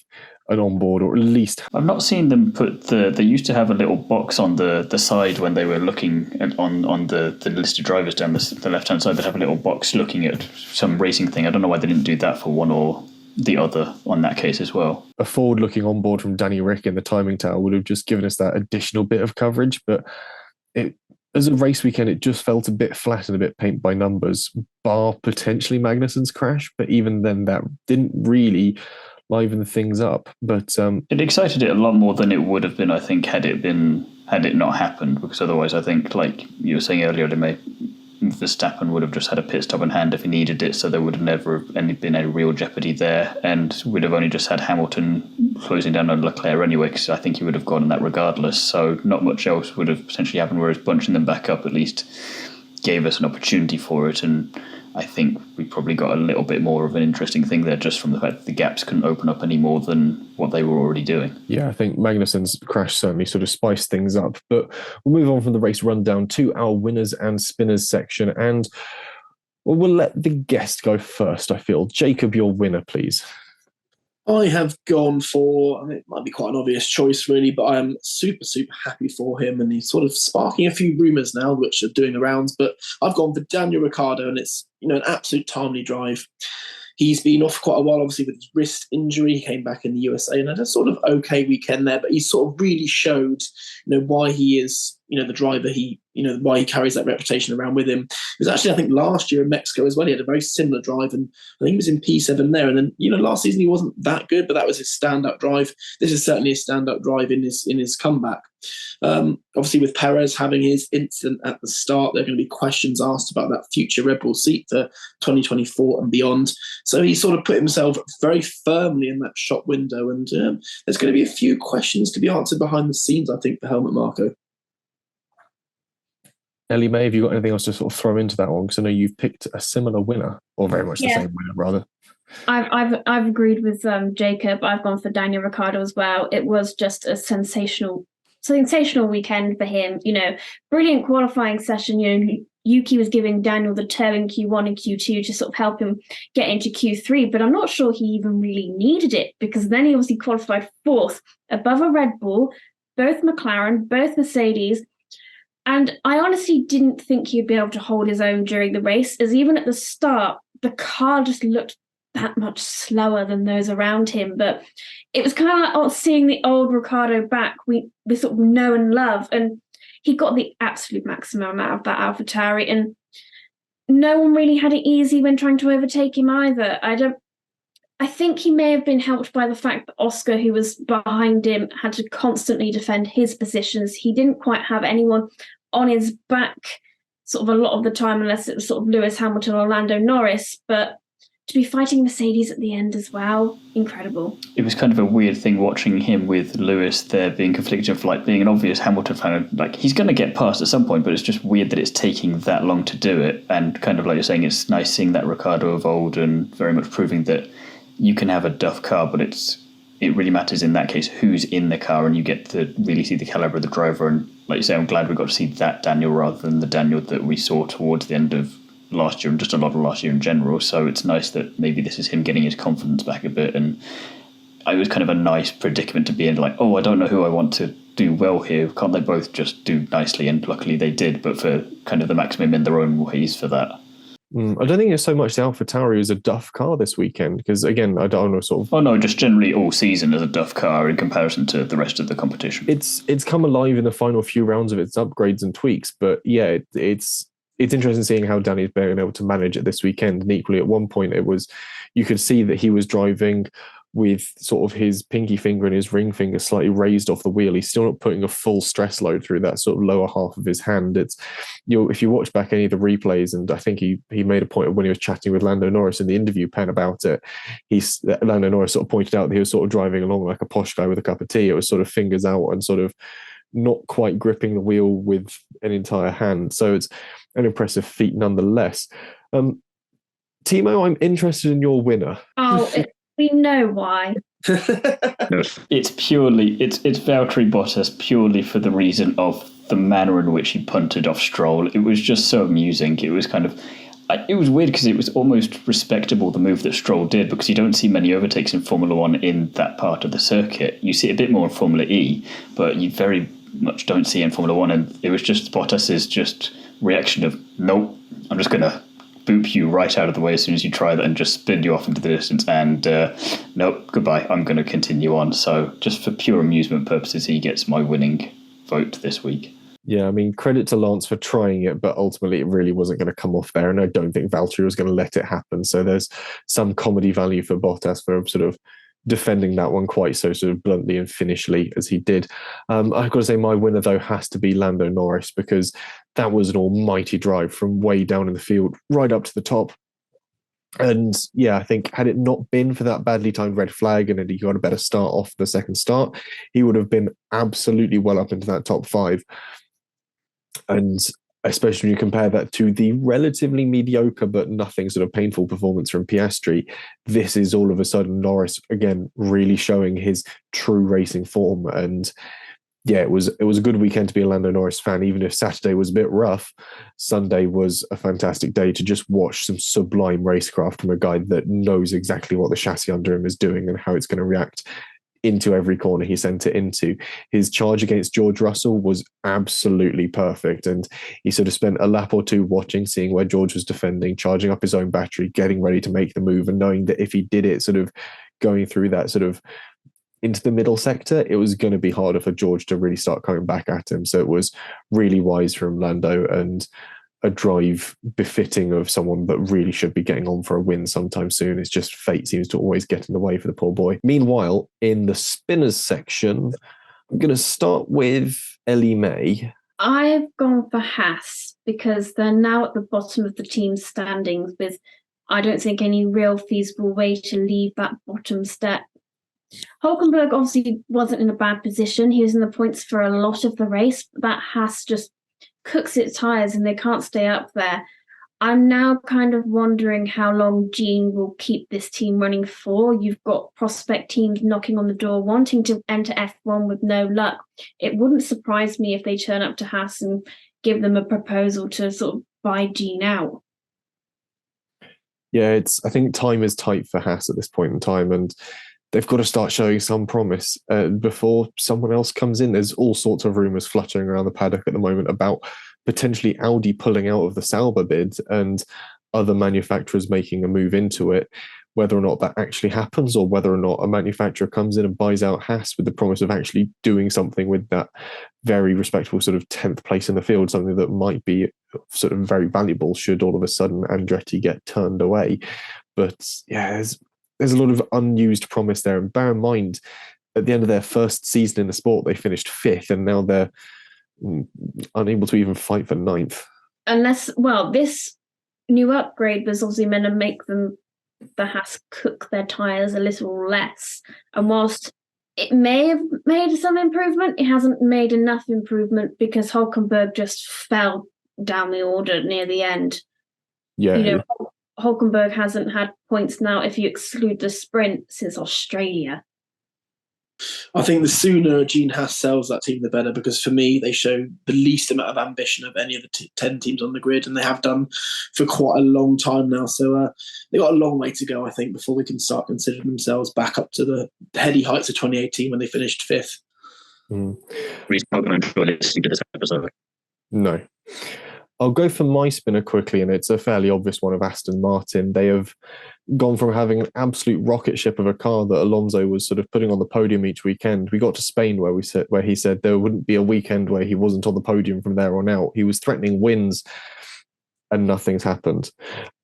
[SPEAKER 1] an onboard, or at least...
[SPEAKER 5] I've not seen them put they used to have a little box on the side when they were looking on the list of drivers down the left-hand side. They'd have a little box looking at some racing thing. I don't know why they didn't do that for one or the other on that case as well.
[SPEAKER 1] A forward-looking onboard from Danny Rick in the timing tower would have just given us that additional bit of coverage, but as a race weekend, it just felt a bit flat and a bit paint by numbers, bar potentially Magnussen's crash, but even then that didn't really liven things up. But
[SPEAKER 5] it excited it a lot more than it would have been, I think, had it not happened, because otherwise I think, like you were saying earlier, Verstappen would have just had a pit stop in hand if he needed it, so there would have never been any real jeopardy there, and we'd have only just had Hamilton closing down on Leclerc anyway, because I think he would have gone on that regardless, so not much else would have potentially happened, whereas bunching them back up at least gave us an opportunity for it, and I think we probably got a little bit more of an interesting thing there just from the fact that the gaps couldn't open up any more than what they were already doing.
[SPEAKER 1] Yeah, I think Magnussen's crash certainly sort of spiced things up. But we'll move on from the race rundown to our winners and spinners section. And we'll let the guest go first, I feel. Jacob, your winner, please.
[SPEAKER 3] I have gone for, it might be quite an obvious choice really, but I am super, super happy for him, and he's sort of sparking a few rumours now which are doing the rounds, but I've gone for Daniel Ricciardo, and it's an absolute timely drive. He's been off quite a while, obviously, with his wrist injury. He came back in the USA and had a sort of okay weekend there, but he sort of really showed, why he is, the driver why he carries that reputation around with him. It was actually, I think, last year in Mexico as well. He had a very similar drive, and I think he was in P7 there. And then, last season he wasn't that good, but that was his stand-up drive. This is certainly a stand-up drive in his comeback. Obviously, with Perez having his incident at the start, there are going to be questions asked about that future Red Bull seat for 2024 and beyond. So he sort of put himself very firmly in that shop window, and there's going to be a few questions to be answered behind the scenes, I think, for Helmut Marko.
[SPEAKER 1] Ellie May, have you got anything else to sort of throw into that one? Because I know you've picked a similar winner, or very much the same winner, rather.
[SPEAKER 2] I've agreed with Jacob. I've gone for Daniel Ricciardo as well. It was just a sensational weekend for him. Brilliant qualifying session. Yuki was giving Daniel the toe in Q1 and Q2 to sort of help him get into Q3, but I'm not sure he even really needed it, because then he obviously qualified fourth above a Red Bull, both McLaren, both Mercedes. And I honestly didn't think he'd be able to hold his own during the race, as even at the start, the car just looked that much slower than those around him. But it was kind of like seeing the old Ricciardo back we sort of know and love. And he got the absolute maximum out of that AlphaTauri. And no one really had it easy when trying to overtake him either. I think he may have been helped by the fact that Oscar, who was behind him, had to constantly defend his positions. He didn't quite have anyone on his back sort of a lot of the time, unless it was sort of Lewis Hamilton or Lando Norris. But to be fighting Mercedes at the end as well, incredible.
[SPEAKER 5] It was kind of a weird thing watching him with Lewis there being conflicted, of like being an obvious Hamilton fan. Like, he's going to get past at some point, but it's just weird that it's taking that long to do it. And kind of like you're saying, it's nice seeing that Ricciardo of old and very much proving that you can have a duff car, but it really matters in that case who's in the car, and you get to really see the caliber of the driver. And like you say, I'm glad we got to see that Daniel rather than the Daniel that we saw towards the end of last year and just a lot of last year in general. So it's nice that maybe this is him getting his confidence back a bit. And it was kind of a nice predicament to be in, like, I don't know who I want to do well here. Can't they both just do nicely? And luckily they did, but for kind of the maximum in their own ways for that.
[SPEAKER 1] I don't think it's so much the AlphaTauri as a duff car this weekend, because again, I don't know sort of...
[SPEAKER 5] Oh no, just generally all season as a duff car in comparison to the rest of the competition.
[SPEAKER 1] It's come alive in the final few rounds of its upgrades and tweaks, but yeah, it's interesting seeing how Danny's been able to manage it this weekend. And equally, at one point, you could see that he was driving with sort of his pinky finger and his ring finger slightly raised off the wheel. He's still not putting a full stress load through that sort of lower half of his hand. It's, if you watch back any of the replays, and I think he made a point of when he was chatting with Lando Norris in the interview pen about it, Lando Norris sort of pointed out that he was sort of driving along like a posh guy with a cup of tea. It was sort of fingers out and sort of not quite gripping the wheel with an entire hand. So it's an impressive feat nonetheless. Thiemo, I'm interested in your winner.
[SPEAKER 2] We know why.
[SPEAKER 5] It's Valtteri Bottas purely for the reason of the manner in which he punted off Stroll. It was just so amusing. It was it was weird because it was almost respectable, the move that Stroll did, because you don't see many overtakes in Formula One in that part of the circuit. You see it a bit more in Formula E, but you very much don't see it in Formula One. And it was just Bottas's just reaction of, nope, I'm just going to boop you right out of the way as soon as you try that and just spin you off into the distance, and nope, goodbye, I'm going to continue on. So just for pure amusement purposes, he gets my winning vote this week.
[SPEAKER 1] Yeah, I mean, credit to Lance for trying it, but ultimately it really wasn't going to come off there, and I don't think Valtteri was going to let it happen. So there's some comedy value for Bottas for sort of defending that one quite so sort of bluntly and finishly as he did. I've got to say my winner, though, has to be Lando Norris, because that was an almighty drive from way down in the field right up to the top. And yeah, I think had it not been for that badly timed red flag and he got a better start off the second start, he would have been absolutely well up into that top five. And especially when you compare that to the relatively mediocre but nothing sort of painful performance from Piastri, this is all of a sudden Norris again really showing his true racing form. And yeah, it was a good weekend to be a Lando Norris fan. Even if Saturday was a bit rough, Sunday was a fantastic day to just watch some sublime racecraft from a guy that knows exactly what the chassis under him is doing and how it's going to react into every corner he sent it into. His charge against George Russell was absolutely perfect, and he sort of spent a lap or two watching, seeing where George was defending, charging up his own battery, getting ready to make the move, and knowing that if he did it sort of going through that sort of into the middle sector, it was going to be harder for George to really start coming back at him. So it was really wise from Lando, and a drive befitting of someone that really should be getting on for a win sometime soon. It's just fate seems to always get in the way for the poor boy. Meanwhile, in the spinners section, I'm going to start with Ellie May.
[SPEAKER 2] I've gone for Haas because they're now at the bottom of the team standings with, I don't think, any real feasible way to leave that bottom step. Hulkenberg obviously wasn't in a bad position. He was in the points for a lot of the race, but that Haas just cooks its tyres and they can't stay up there. I'm now kind of wondering how long Gene will keep this team running for. You've got prospect teams knocking on the door, wanting to enter F1 with no luck. It wouldn't surprise me if they turn up to Haas and give them a proposal to sort of buy Gene out.
[SPEAKER 1] Yeah, I think time is tight for Haas at this point in time, and they've got to start showing some promise before someone else comes in. There's all sorts of rumours fluttering around the paddock at the moment about potentially Audi pulling out of the Sauber bid and other manufacturers making a move into it. Whether or not that actually happens, or whether or not a manufacturer comes in and buys out Haas with the promise of actually doing something with that very respectable sort of 10th place in the field, something that might be sort of very valuable should all of a sudden Andretti get turned away. But yeah, there's a lot of unused promise there. And bear in mind, at the end of their first season in the sport, they finished 5th, and now they're unable to even fight for 9th.
[SPEAKER 2] This new upgrade was obviously meant to make them, the Haas, cook their tyres a little less. And whilst it may have made some improvement, it hasn't made enough improvement because Hülkenberg just fell down the order near the end.
[SPEAKER 1] Yeah.
[SPEAKER 2] Hülkenberg hasn't had points now, if you exclude the sprint, since Australia.
[SPEAKER 3] I think the sooner Gene Haas sells that team, the better, because for me, they show the least amount of ambition of any of the 10 teams on the grid, and they have done for quite a long time now. So they've got a long way to go, I think, before we can start considering themselves back up to the heady heights of 2018 when they finished 5th.
[SPEAKER 4] He's not going to enjoy listening to this episode.
[SPEAKER 1] No. I'll go for my spinner quickly, and it's a fairly obvious one of Aston Martin. They have gone from having an absolute rocket ship of a car that Alonso was sort of putting on the podium each weekend. We got to Spain where he said there wouldn't be a weekend where he wasn't on the podium from there on out. He was threatening wins, and nothing's happened.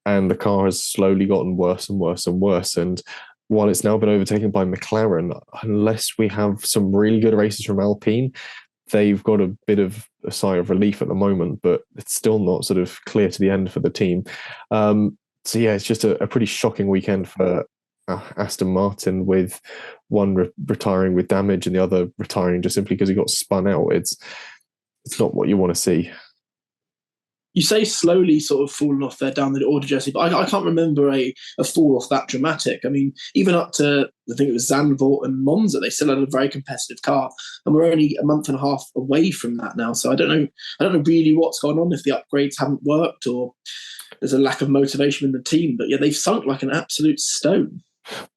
[SPEAKER 1] And the car has slowly gotten worse and worse and worse. And while it's now been overtaken by McLaren, unless we have some really good races from Alpine, they've got a bit of a sigh of relief at the moment, but it's still not sort of clear to the end for the team. So yeah, it's just a pretty shocking weekend for Aston Martin, with one retiring with damage and the other retiring just simply because he got spun out. It's not what you want to see.
[SPEAKER 3] You say slowly sort of falling off there down the order, Jesse, but I can't remember a fall off that dramatic. I mean, even up to, I think it was Zandvoort and Monza, they still had a very competitive car, and we're only a month and a half away from that now. So I don't know really what's going on, if the upgrades haven't worked or there's a lack of motivation in the team. But yeah, they've sunk like an absolute stone.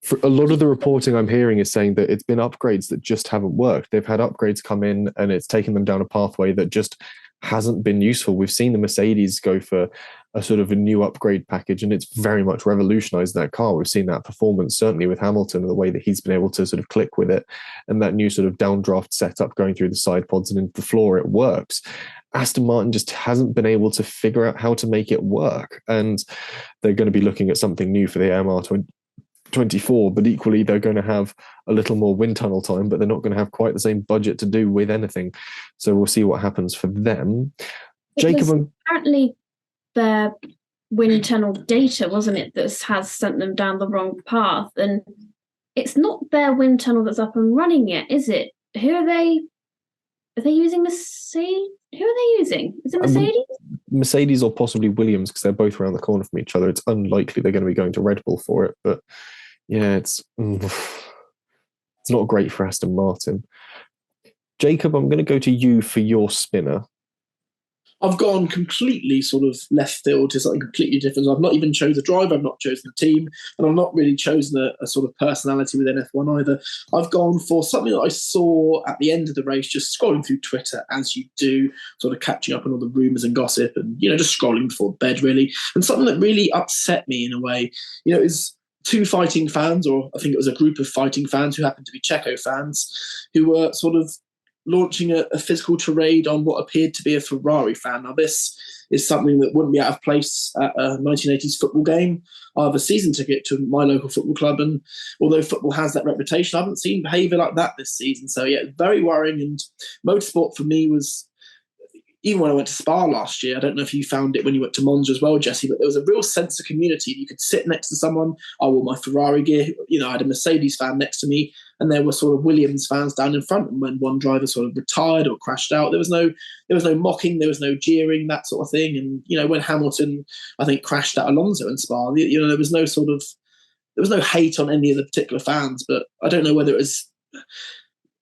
[SPEAKER 1] For a lot of the reporting I'm hearing is saying that it's been upgrades that just haven't worked. They've had upgrades come in and it's taken them down a pathway that just hasn't been useful. We've seen the Mercedes go for a sort of a new upgrade package, and it's very much revolutionized that car. We've seen that performance, certainly with Hamilton, and the way that he's been able to sort of click with it, and that new sort of downdraft setup going through the side pods and into the floor, it works. Aston Martin just hasn't been able to figure out how to make it work, and they're going to be looking at something new for the AMR 24, but equally they're going to have a little more wind tunnel time, but they're not going to have quite the same budget to do with anything. So we'll see what happens for them. Jacob,
[SPEAKER 2] apparently their wind tunnel data, wasn't it, that has sent them down the wrong path, and it's not their wind tunnel that's up and running yet, is it? Who are they? Are they using Mercedes? Who are they using? Is it Mercedes?
[SPEAKER 1] Mercedes or possibly Williams, because they're both around the corner from each other. It's unlikely they're going to be going to Red Bull for it, but yeah, it's not great for Aston Martin. Jacob, I'm going to go to you for your spinner.
[SPEAKER 3] I've gone completely sort of left field to something completely different. I've not even chosen a driver, I've not chosen a team, and I've not really chosen a sort of personality within F1 either. I've gone for something that I saw at the end of the race, just scrolling through Twitter as you do, sort of catching up on all the rumours and gossip and, just scrolling before bed, really. And something that really upset me in a way, is two fighting fans, or I think it was a group of fighting fans who happened to be Checo fans, who were sort of launching a physical tirade on what appeared to be a Ferrari fan. Now, this is something that wouldn't be out of place at a 1980s football game. I have a season ticket to my local football club, and although football has that reputation, I haven't seen behaviour like that this season. So, yeah, very worrying. And motorsport for me was, even when I went to Spa last year, I don't know if you found it when you went to Monza as well, Jesse, but there was a real sense of community. You could sit next to someone. I wore my Ferrari gear. I had a Mercedes fan next to me, and there were sort of Williams fans down in front. And when one driver sort of retired or crashed out, there was no mocking, there was no jeering, that sort of thing. And when Hamilton, I think, crashed at Alonso in Spa, there was no hate on any of the particular fans. But I don't know whether it was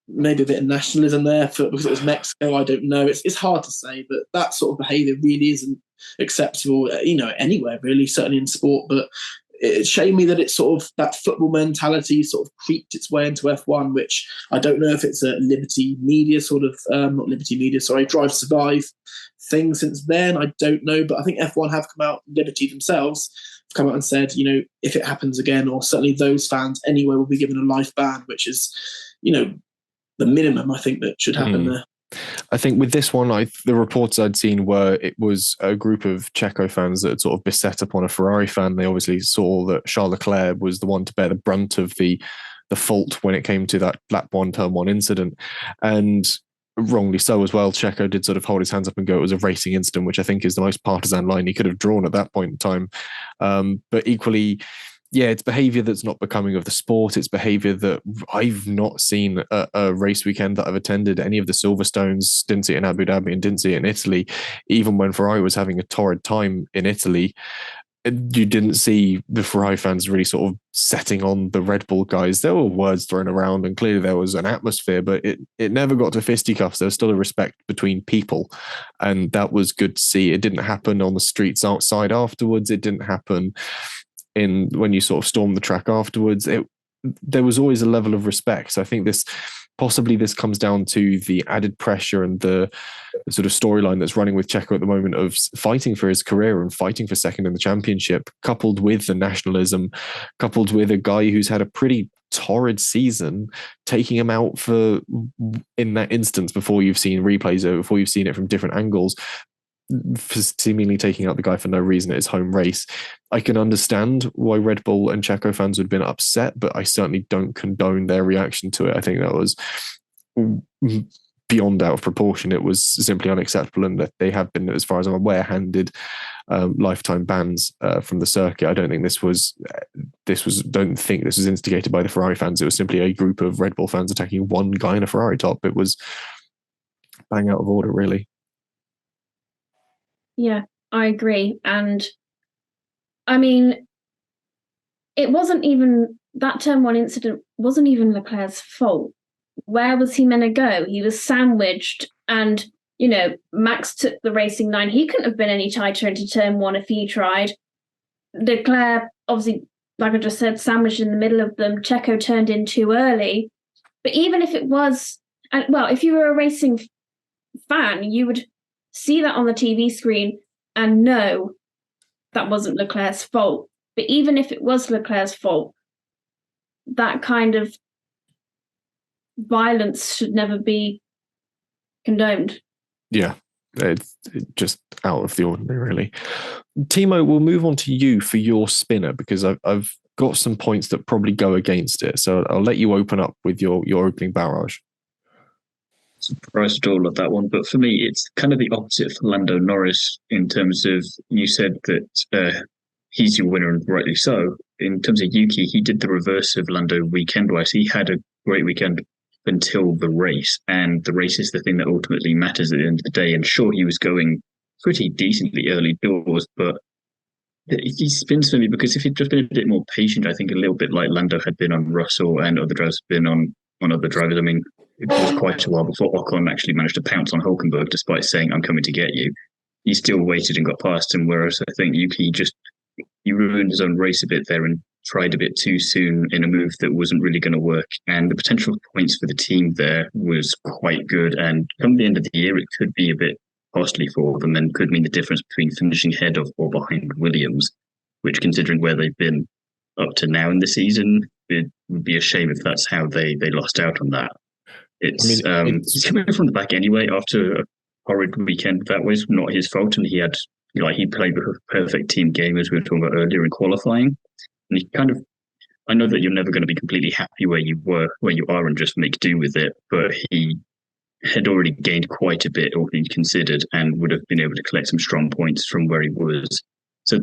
[SPEAKER 3] maybe a bit of nationalism there because it was Mexico. I don't know. It's hard to say, but that sort of behaviour really isn't acceptable, anywhere really, certainly in sport. But it showed me that it's sort of that football mentality sort of creeped its way into F1, which I don't know if it's a Liberty Media sort of, not Liberty Media, sorry, Drive Survive thing since then. I don't know, but I think F1 have come out, Liberty themselves have come out and said, if it happens again, or certainly those fans anyway, will be given a life ban, which is, the minimum I think that should happen there.
[SPEAKER 1] I think with this one, the reports I'd seen were it was a group of Checo fans that had sort of beset upon a Ferrari fan. They obviously saw that Charles Leclerc was the one to bear the brunt of the fault when it came to that lap 1, turn 1 incident. And wrongly so as well. Checo did sort of hold his hands up and go, it was a racing incident, which I think is the most partisan line he could have drawn at that point in time. But equally, yeah, it's behaviour that's not becoming of the sport. It's behaviour that I've not seen a race weekend that I've attended. Any of the Silverstones, didn't see it in Abu Dhabi and didn't see it in Italy. Even when Ferrari was having a torrid time in Italy, you didn't see the Ferrari fans really sort of setting on the Red Bull guys. There were words thrown around and clearly there was an atmosphere, but it never got to fisticuffs. There was still a respect between people. And that was good to see. It didn't happen on the streets outside afterwards. It didn't happen when you sort of storm the track afterwards. There was always a level of respect. So I think this comes down to the added pressure and the sort of storyline that's running with Checo at the moment of fighting for his career and fighting for second in the championship, coupled with the nationalism, coupled with a guy who's had a pretty torrid season, taking him out in that instance before you've seen replays or before you've seen it from different angles, for seemingly taking out the guy for no reason at his home race. I can understand why Red Bull and Checo fans would have been upset, but I certainly don't condone their reaction to it. I think that was beyond out of proportion. It was simply unacceptable, and that they have been, as far as I'm aware, handed lifetime bans from the circuit. I don't think this was instigated by the Ferrari fans. It was simply a group of Red Bull fans attacking one guy in a Ferrari top. It was bang out of order, really.
[SPEAKER 2] Yeah, I agree. And I mean, it wasn't even, that turn 1 incident wasn't even Leclerc's fault. Where was he meant to go? He was sandwiched, and, Max took the racing line. He couldn't have been any tighter into turn 1 if he tried. Leclerc, obviously, like I just said, sandwiched in the middle of them. Checo turned in too early. But even if it was, if you were a racing fan, you would see that on the TV screen and know that wasn't Leclerc's fault. But even if it was Leclerc's fault, that kind of violence should never be condoned.
[SPEAKER 1] Yeah, it's just out of the ordinary, really. Thiemo, we'll move on to you for your spinner, because I've got some points that probably go against it. So I'll let you open up with your opening barrage.
[SPEAKER 4] Surprised at all of that one, but for me it's kind of the opposite for Lando Norris, in terms of, you said that he's your winner, and rightly so. In terms of Yuki, he did the reverse of Lando weekend-wise. He had a great weekend until the race, and the race is the thing that ultimately matters at the end of the day. And sure, he was going pretty decently early doors, but he spins for me because if he'd just been a bit more patient, I think a little bit like Lando had been on Russell and other drivers have been on other drivers. I mean, it was quite a while before Ocon actually managed to pounce on Hulkenberg, despite saying, "I'm coming to get you." He still waited and got past him, whereas I think Yuki he ruined his own race a bit there and tried a bit too soon in a move that wasn't really going to work. And the potential points for the team there was quite good. And come the end of the year, it could be a bit costly for them and could mean the difference between finishing ahead of or behind Williams, which, considering where they've been up to now in the season, it would be a shame if that's how they lost out on that. He's coming from the back anyway after a horrid weekend. That was not his fault, and he played with a perfect team game, as we were talking about earlier in qualifying. And he I know that you're never going to be completely happy where you are, and just make do with it. But he had already gained quite a bit, all things considered, and would have been able to collect some strong points from where he was.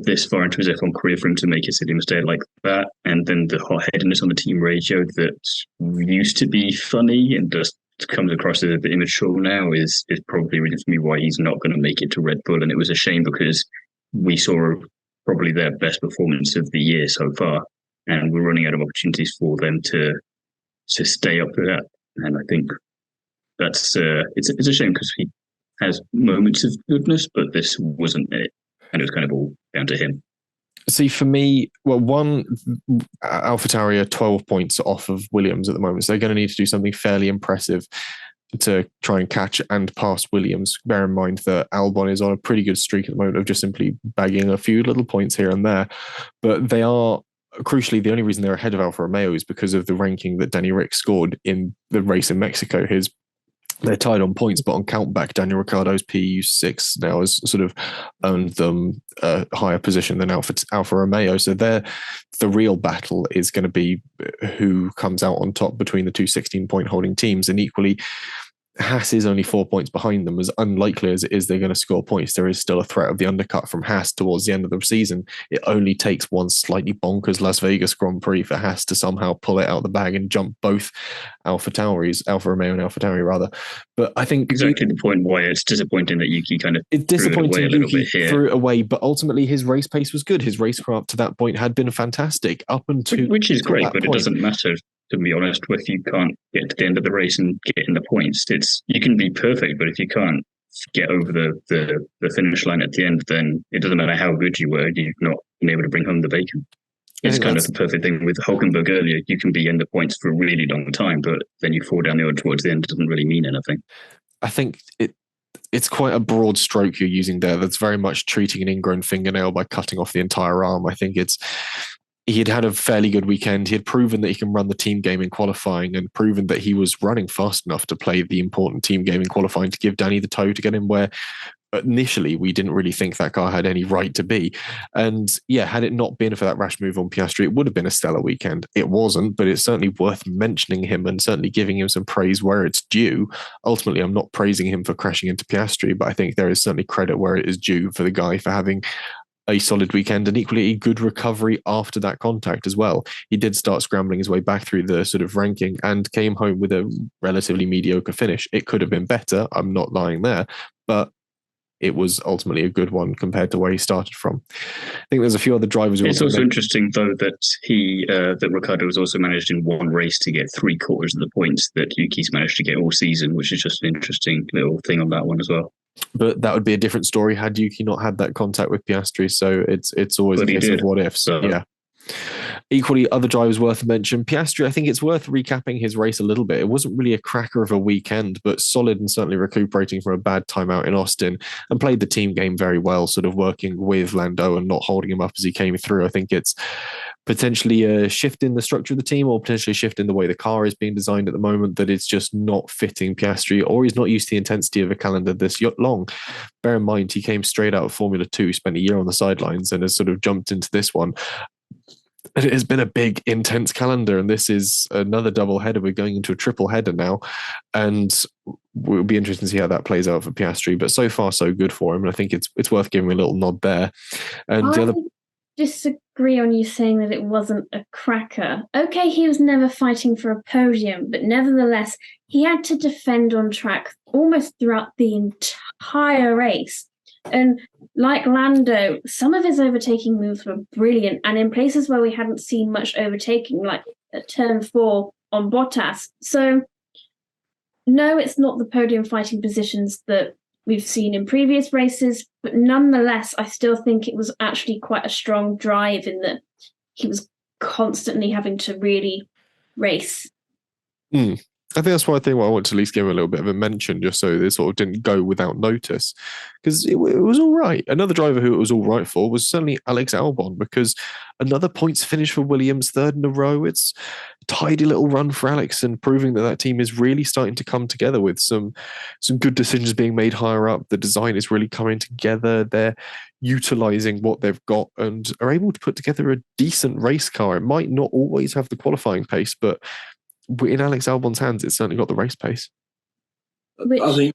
[SPEAKER 4] this far into his F1 career for him to make a silly mistake like that, and then the hot-headedness on the team radio that used to be funny and just comes across as a bit immature now is probably reason for me why he's not going to make it to Red Bull. And it was a shame because we saw probably their best performance of the year so far, and we're running out of opportunities for them to stay up with that. And I think that's it's a shame because he has moments of goodness, but this wasn't it, and it was kind of all down to him.
[SPEAKER 1] See, for me, well, AlphaTauri are 12 points off of Williams at the moment, so they're going to need to do something fairly impressive to try and catch and pass Williams. Bear in mind that Albon is on a pretty good streak at the moment of just simply bagging a few little points here and there, but they are, crucially, the only reason they're ahead of Alfa Romeo is because of the ranking that Danny Ric scored in the race in Mexico. They're tied on points, but on countback, Daniel Ricciardo's PU6 now has sort of earned them a higher position than Alfa Romeo. So the real battle is going to be who comes out on top between the two 16-point holding teams. And equally, Haas is only 4 points behind them. As unlikely as it is they're going to score points, there is still a threat of the undercut from Haas towards the end of the season. It only takes one slightly bonkers Las Vegas Grand Prix for Haas to somehow pull it out of the bag and jump both Alfa Romeo and AlphaTauri rather. But I think
[SPEAKER 4] exactly the point why it's disappointing that Yuki kind of
[SPEAKER 1] threw it away, but ultimately his race pace was good. His racecraft up to that point had been fantastic up until
[SPEAKER 4] which is great, but it doesn't matter. To be honest, if you can't get to the end of the race and get in the points, you can be perfect, but if you can't get over the finish line at the end, then it doesn't matter how good you were, you've not been able to bring home the bacon. It's kind of the perfect thing with Hulkenberg earlier. You can be in the points for a really long time, but then you fall down the road towards the end. It doesn't really mean anything.
[SPEAKER 1] I think it's quite a broad stroke you're using there. That's very much treating an ingrown fingernail by cutting off the entire arm. I think he had a fairly good weekend. He had proven that he can run the team game in qualifying and proven that he was running fast enough to play the important team game in qualifying to give Danny the toe to get him where initially we didn't really think that car had any right to be. And yeah, had it not been for that rash move on Piastri, it would have been a stellar weekend. It wasn't, but it's certainly worth mentioning him and certainly giving him some praise where it's due. Ultimately, I'm not praising him for crashing into Piastri, but I think there is certainly credit where it is due for the guy for having a solid weekend and equally a good recovery after that contact as well. He did start scrambling his way back through the sort of ranking and came home with a relatively mediocre finish. It could have been better, I'm not lying there, but it was ultimately a good one compared to where he started from. I think there's a few other drivers.
[SPEAKER 4] It's also interesting, though, that that Ricciardo has also managed in one race to get 3/4 of the points that Yuki's managed to get all season, which is just an interesting little thing on that one as well.
[SPEAKER 1] But that would be a different story had Yuki not had that contact with Piastri. So it's always a case of what ifs. So yeah. Equally, other drivers worth mention. Piastri, I think it's worth recapping his race a little bit. It wasn't really a cracker of a weekend, but solid and certainly recuperating from a bad time out in Austin and played the team game very well, sort of working with Lando and not holding him up as he came through. I think it's potentially a shift in the structure of the team or potentially a shift in the way the car is being designed at the moment that it's just not fitting Piastri or he's not used to the intensity of a calendar this long. Bear in mind, he came straight out of Formula 2, spent a year on the sidelines and has sort of jumped into this one. And it has been a big, intense calendar, and this is another double header. We're going into a triple header now, and we'll be interested to see how that plays out for Piastri. But so far, so good for him, and I think it's worth giving a little nod there. And
[SPEAKER 2] I disagree on you saying that it wasn't a cracker. Okay, he was never fighting for a podium, but nevertheless, he had to defend on track almost throughout the entire race. And like Lando, some of his overtaking moves were brilliant. And in places where we hadn't seen much overtaking, like at turn 4 on Bottas. So, no, it's not the podium fighting positions that we've seen in previous races. But nonetheless, I still think it was actually quite a strong drive in that he was constantly having to really race.
[SPEAKER 1] I think that's one thing I want to at least give a little bit of a mention, just so it sort of didn't go without notice, because it was all right. Another driver who it was all right for was certainly Alex Albon, because another points finish for Williams, third in a row. It's a tidy little run for Alex and proving that team is really starting to come together with some good decisions being made higher up. The design is really coming together. They're utilizing what they've got and are able to put together a decent race car. It might not always have the qualifying pace, but in Alex Albon's hands, it's certainly got the race pace.
[SPEAKER 3] I think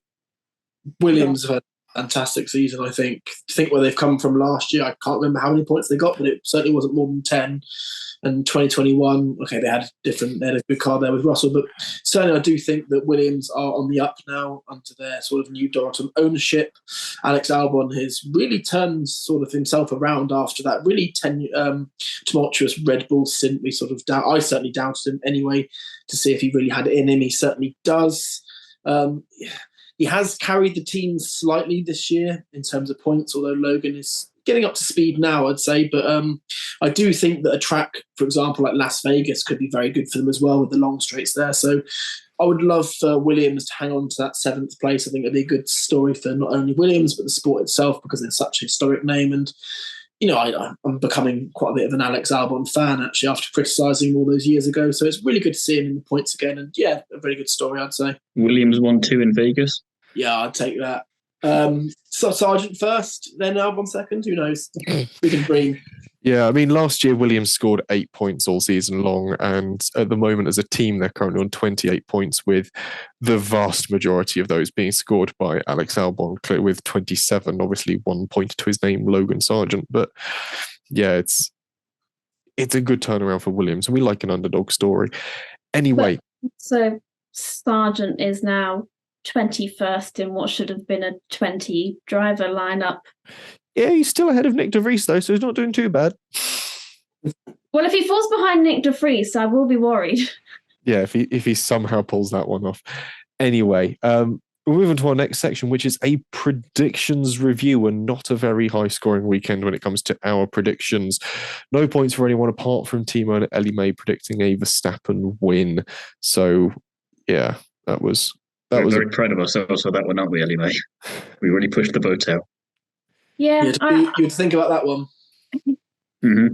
[SPEAKER 3] Williams have had fantastic season, I think. To think where they've come from last year, I can't remember how many points they got, but it certainly wasn't more than 10. And 2021, okay, they had a good car there with Russell, but certainly I do think that Williams are on the up now under their sort of new Dorilton ownership. Alex Albon has really turned sort of himself around after that really tumultuous Red Bull stint. I certainly doubted him anyway to see if he really had it in him. He certainly does. He has carried the team slightly this year in terms of points, although Logan is getting up to speed now, I'd say. But I do think that a track, for example, like Las Vegas could be very good for them as well with the long straights there. So I would love for Williams to hang on to that 7th place. I think it'd be a good story for not only Williams, but the sport itself, because it's such a historic name. And, I'm becoming quite a bit of an Alex Albon fan, actually, after criticising him all those years ago. So it's really good to see him in the points again. And, yeah, a very good story, I'd say.
[SPEAKER 4] Williams 1-2 in Vegas.
[SPEAKER 3] Yeah, I'd take that. So Sargent first, then Albon second. Who knows? We can bring.
[SPEAKER 1] Yeah, I mean, last year Williams scored 8 points all season long, and at the moment as a team they're currently on 28 points, with the vast majority of those being scored by Alex Albon with 27, obviously 1 point to his name, Logan Sargent. But yeah, it's a good turnaround for Williams, and we like an underdog story. Anyway.
[SPEAKER 2] So Sargent is now 21st in what should have been a 20 driver lineup.
[SPEAKER 1] Yeah, he's still ahead of Nick de Vries, though, so he's not doing too bad.
[SPEAKER 2] Well, if he falls behind Nick de Vries, I will be worried.
[SPEAKER 1] Yeah, if he somehow pulls that one off. Anyway, we'll move on to our next section, which is a predictions review, and not a very high-scoring weekend when it comes to our predictions. No points for anyone apart from Thiemo and Ellie May predicting a Verstappen win. So, yeah, we're very
[SPEAKER 4] proud of ourselves for that one, aren't we, Ellie May? We really pushed the boat out.
[SPEAKER 2] Yeah,
[SPEAKER 3] you'd think about that one.
[SPEAKER 4] Mm-hmm.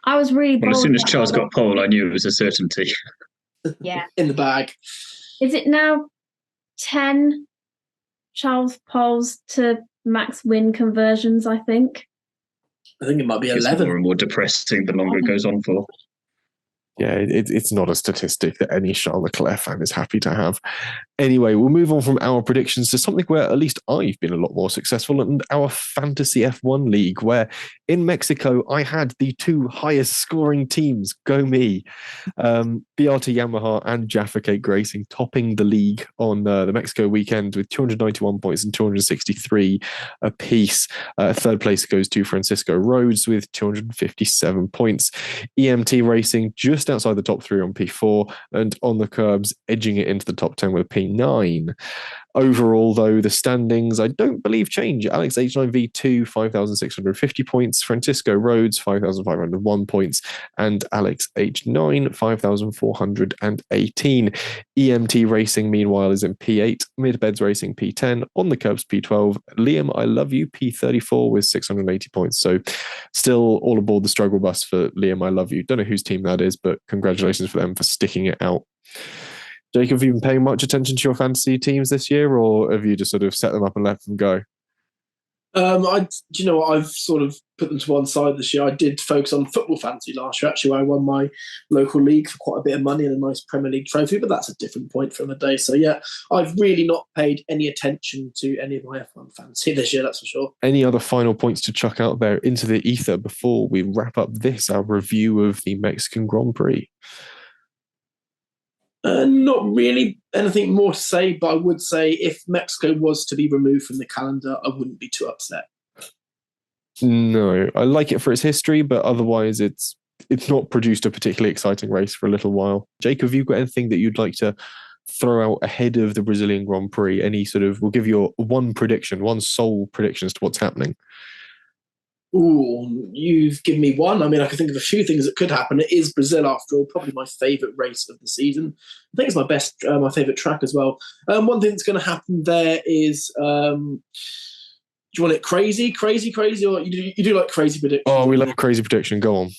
[SPEAKER 2] I was really bold.
[SPEAKER 4] Well, as soon as Charles got pole, I knew it was a certainty.
[SPEAKER 2] Yeah.
[SPEAKER 3] In the bag.
[SPEAKER 2] Is it now 10 Charles poles to max win conversions, I think?
[SPEAKER 3] I think it might be 11.
[SPEAKER 4] It's more and more depressing the longer it goes on for.
[SPEAKER 1] Yeah, it's not a statistic that any Charles Leclerc fan is happy to have. Anyway, we'll move on from our predictions to something where at least I've been a lot more successful, and our Fantasy F1 League, where in Mexico I had the 2 highest scoring teams, go me, BRT Yamaha and Jaffa Cake Racing, topping the league on the Mexico weekend with 291 points and 263 apiece. Third place goes to Francisco Rhodes with 257 points. EMT Racing just outside the top 3 on P4, and on the Kerbs edging it into the top 10 with P9. Overall, though, the standings I don't believe change. Alex H9V2, 5,650 points. Francisco Rhodes, 5,501 points. And Alex H9, 5,418. EMT Racing, meanwhile, is in P8. Midbeds Racing, P10. On the Kerbs, P12. Liam, I love you, P34 with 680 points. So still all aboard the struggle bus for Liam, I love you. Don't know whose team that is, but congratulations for them for sticking it out. Jacob, have you been paying much attention to your fantasy teams this year, or have you just sort of set them up and let them go?
[SPEAKER 3] Do you know what? I've sort of put them to one side this year. I did focus on football fantasy last year, actually, where I won my local league for quite a bit of money and a nice Premier League trophy, but that's a different point from the day. So, yeah, I've really not paid any attention to any of my F1 fantasy this year, that's for sure. Any
[SPEAKER 1] other final points to chuck out there into the ether before we wrap up our review of the Mexican Grand Prix?
[SPEAKER 3] Not really anything more to say, but I would say if Mexico was to be removed from the calendar, I wouldn't be too upset.
[SPEAKER 1] No, I like it for its history, but otherwise it's not produced a particularly exciting race for a little while. Jake, have you got anything that you'd like to throw out ahead of the Brazilian Grand Prix? We'll give you one sole prediction as to what's happening.
[SPEAKER 3] Ooh, you've given me one. I mean, I can think of a few things that could happen. It is Brazil, after all, probably my favourite race of the season. I think it's my favourite track as well. One thing that's going to happen there is, do you want it crazy, or you do like crazy predictions?
[SPEAKER 1] Oh, we love a crazy prediction. Go on.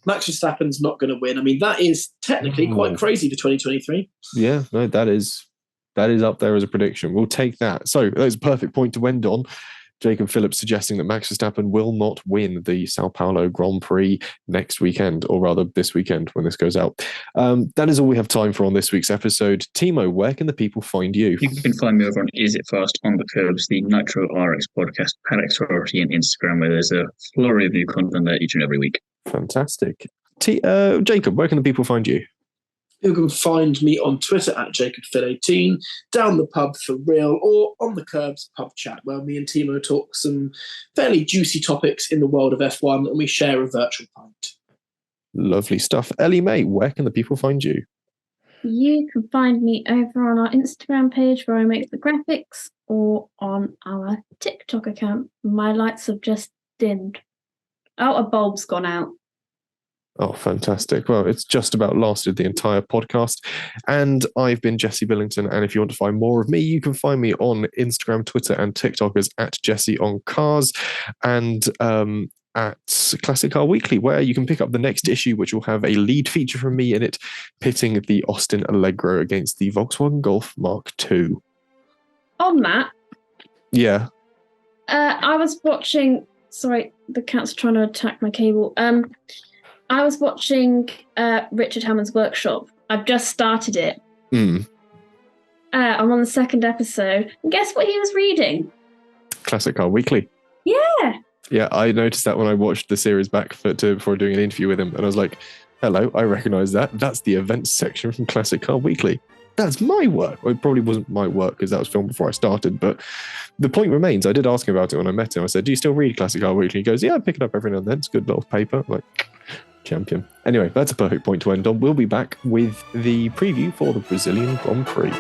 [SPEAKER 3] Max Verstappen's not going to win. I mean, that is technically quite crazy for 2023.
[SPEAKER 1] Yeah, no, that is up there as a prediction. We'll take that. So that's a perfect point to end on. Jacob Phillips suggesting that Max Verstappen will not win the Sao Paulo Grand Prix next weekend, or rather this weekend when this goes out. That is all we have time for on this week's episode. Thiemo, where can the people find you?
[SPEAKER 4] You can find me over on Is It Fast on the Kerbs, the Nitro RX podcast, Paddock Sorority, and Instagram, where there's a flurry of new content there each and every week.
[SPEAKER 1] Fantastic. Jacob, where can the people find you?
[SPEAKER 3] You can find me on Twitter at JacobPhil18, down the pub for real, or on the Kerbs pub chat, where me and Thiemo talk some fairly juicy topics in the world of F1, and we share a virtual pint.
[SPEAKER 1] Lovely stuff. Ellie May, where can the people find you?
[SPEAKER 2] You can find me over on our Instagram page where I make the graphics, or on our TikTok account. My lights have just dimmed. Oh, a bulb's gone out.
[SPEAKER 1] Oh, fantastic. Well, it's just about lasted the entire podcast. And I've been Jesse Billington. And if you want to find more of me, you can find me on Instagram, Twitter, and TikTok as at Jesse on Cars, and at Classic Car Weekly, where you can pick up the next issue, which will have a lead feature from me in it, pitting the Austin Allegro against the Volkswagen Golf Mark II.
[SPEAKER 2] On that,
[SPEAKER 1] Yeah.
[SPEAKER 2] I was watching. Sorry, the cat's trying to attack my cable. I was watching Richard Hammond's Workshop. I've just started it. I'm on the second episode. And guess what he was reading?
[SPEAKER 1] Classic Car Weekly.
[SPEAKER 2] Yeah.
[SPEAKER 1] Yeah, I noticed that when I watched the series back before doing an interview with him, and I was like, hello, I recognise that. That's the events section from Classic Car Weekly. That's my work. Well, it probably wasn't my work because that was filmed before I started, but the point remains, I did ask him about it when I met him. I said, do you still read Classic Car Weekly? He goes, yeah, I pick it up every now and then. It's a good little paper. I'm like, champion. Anyway, that's a perfect point to end on. We'll be back with the preview for the Brazilian Grand Prix.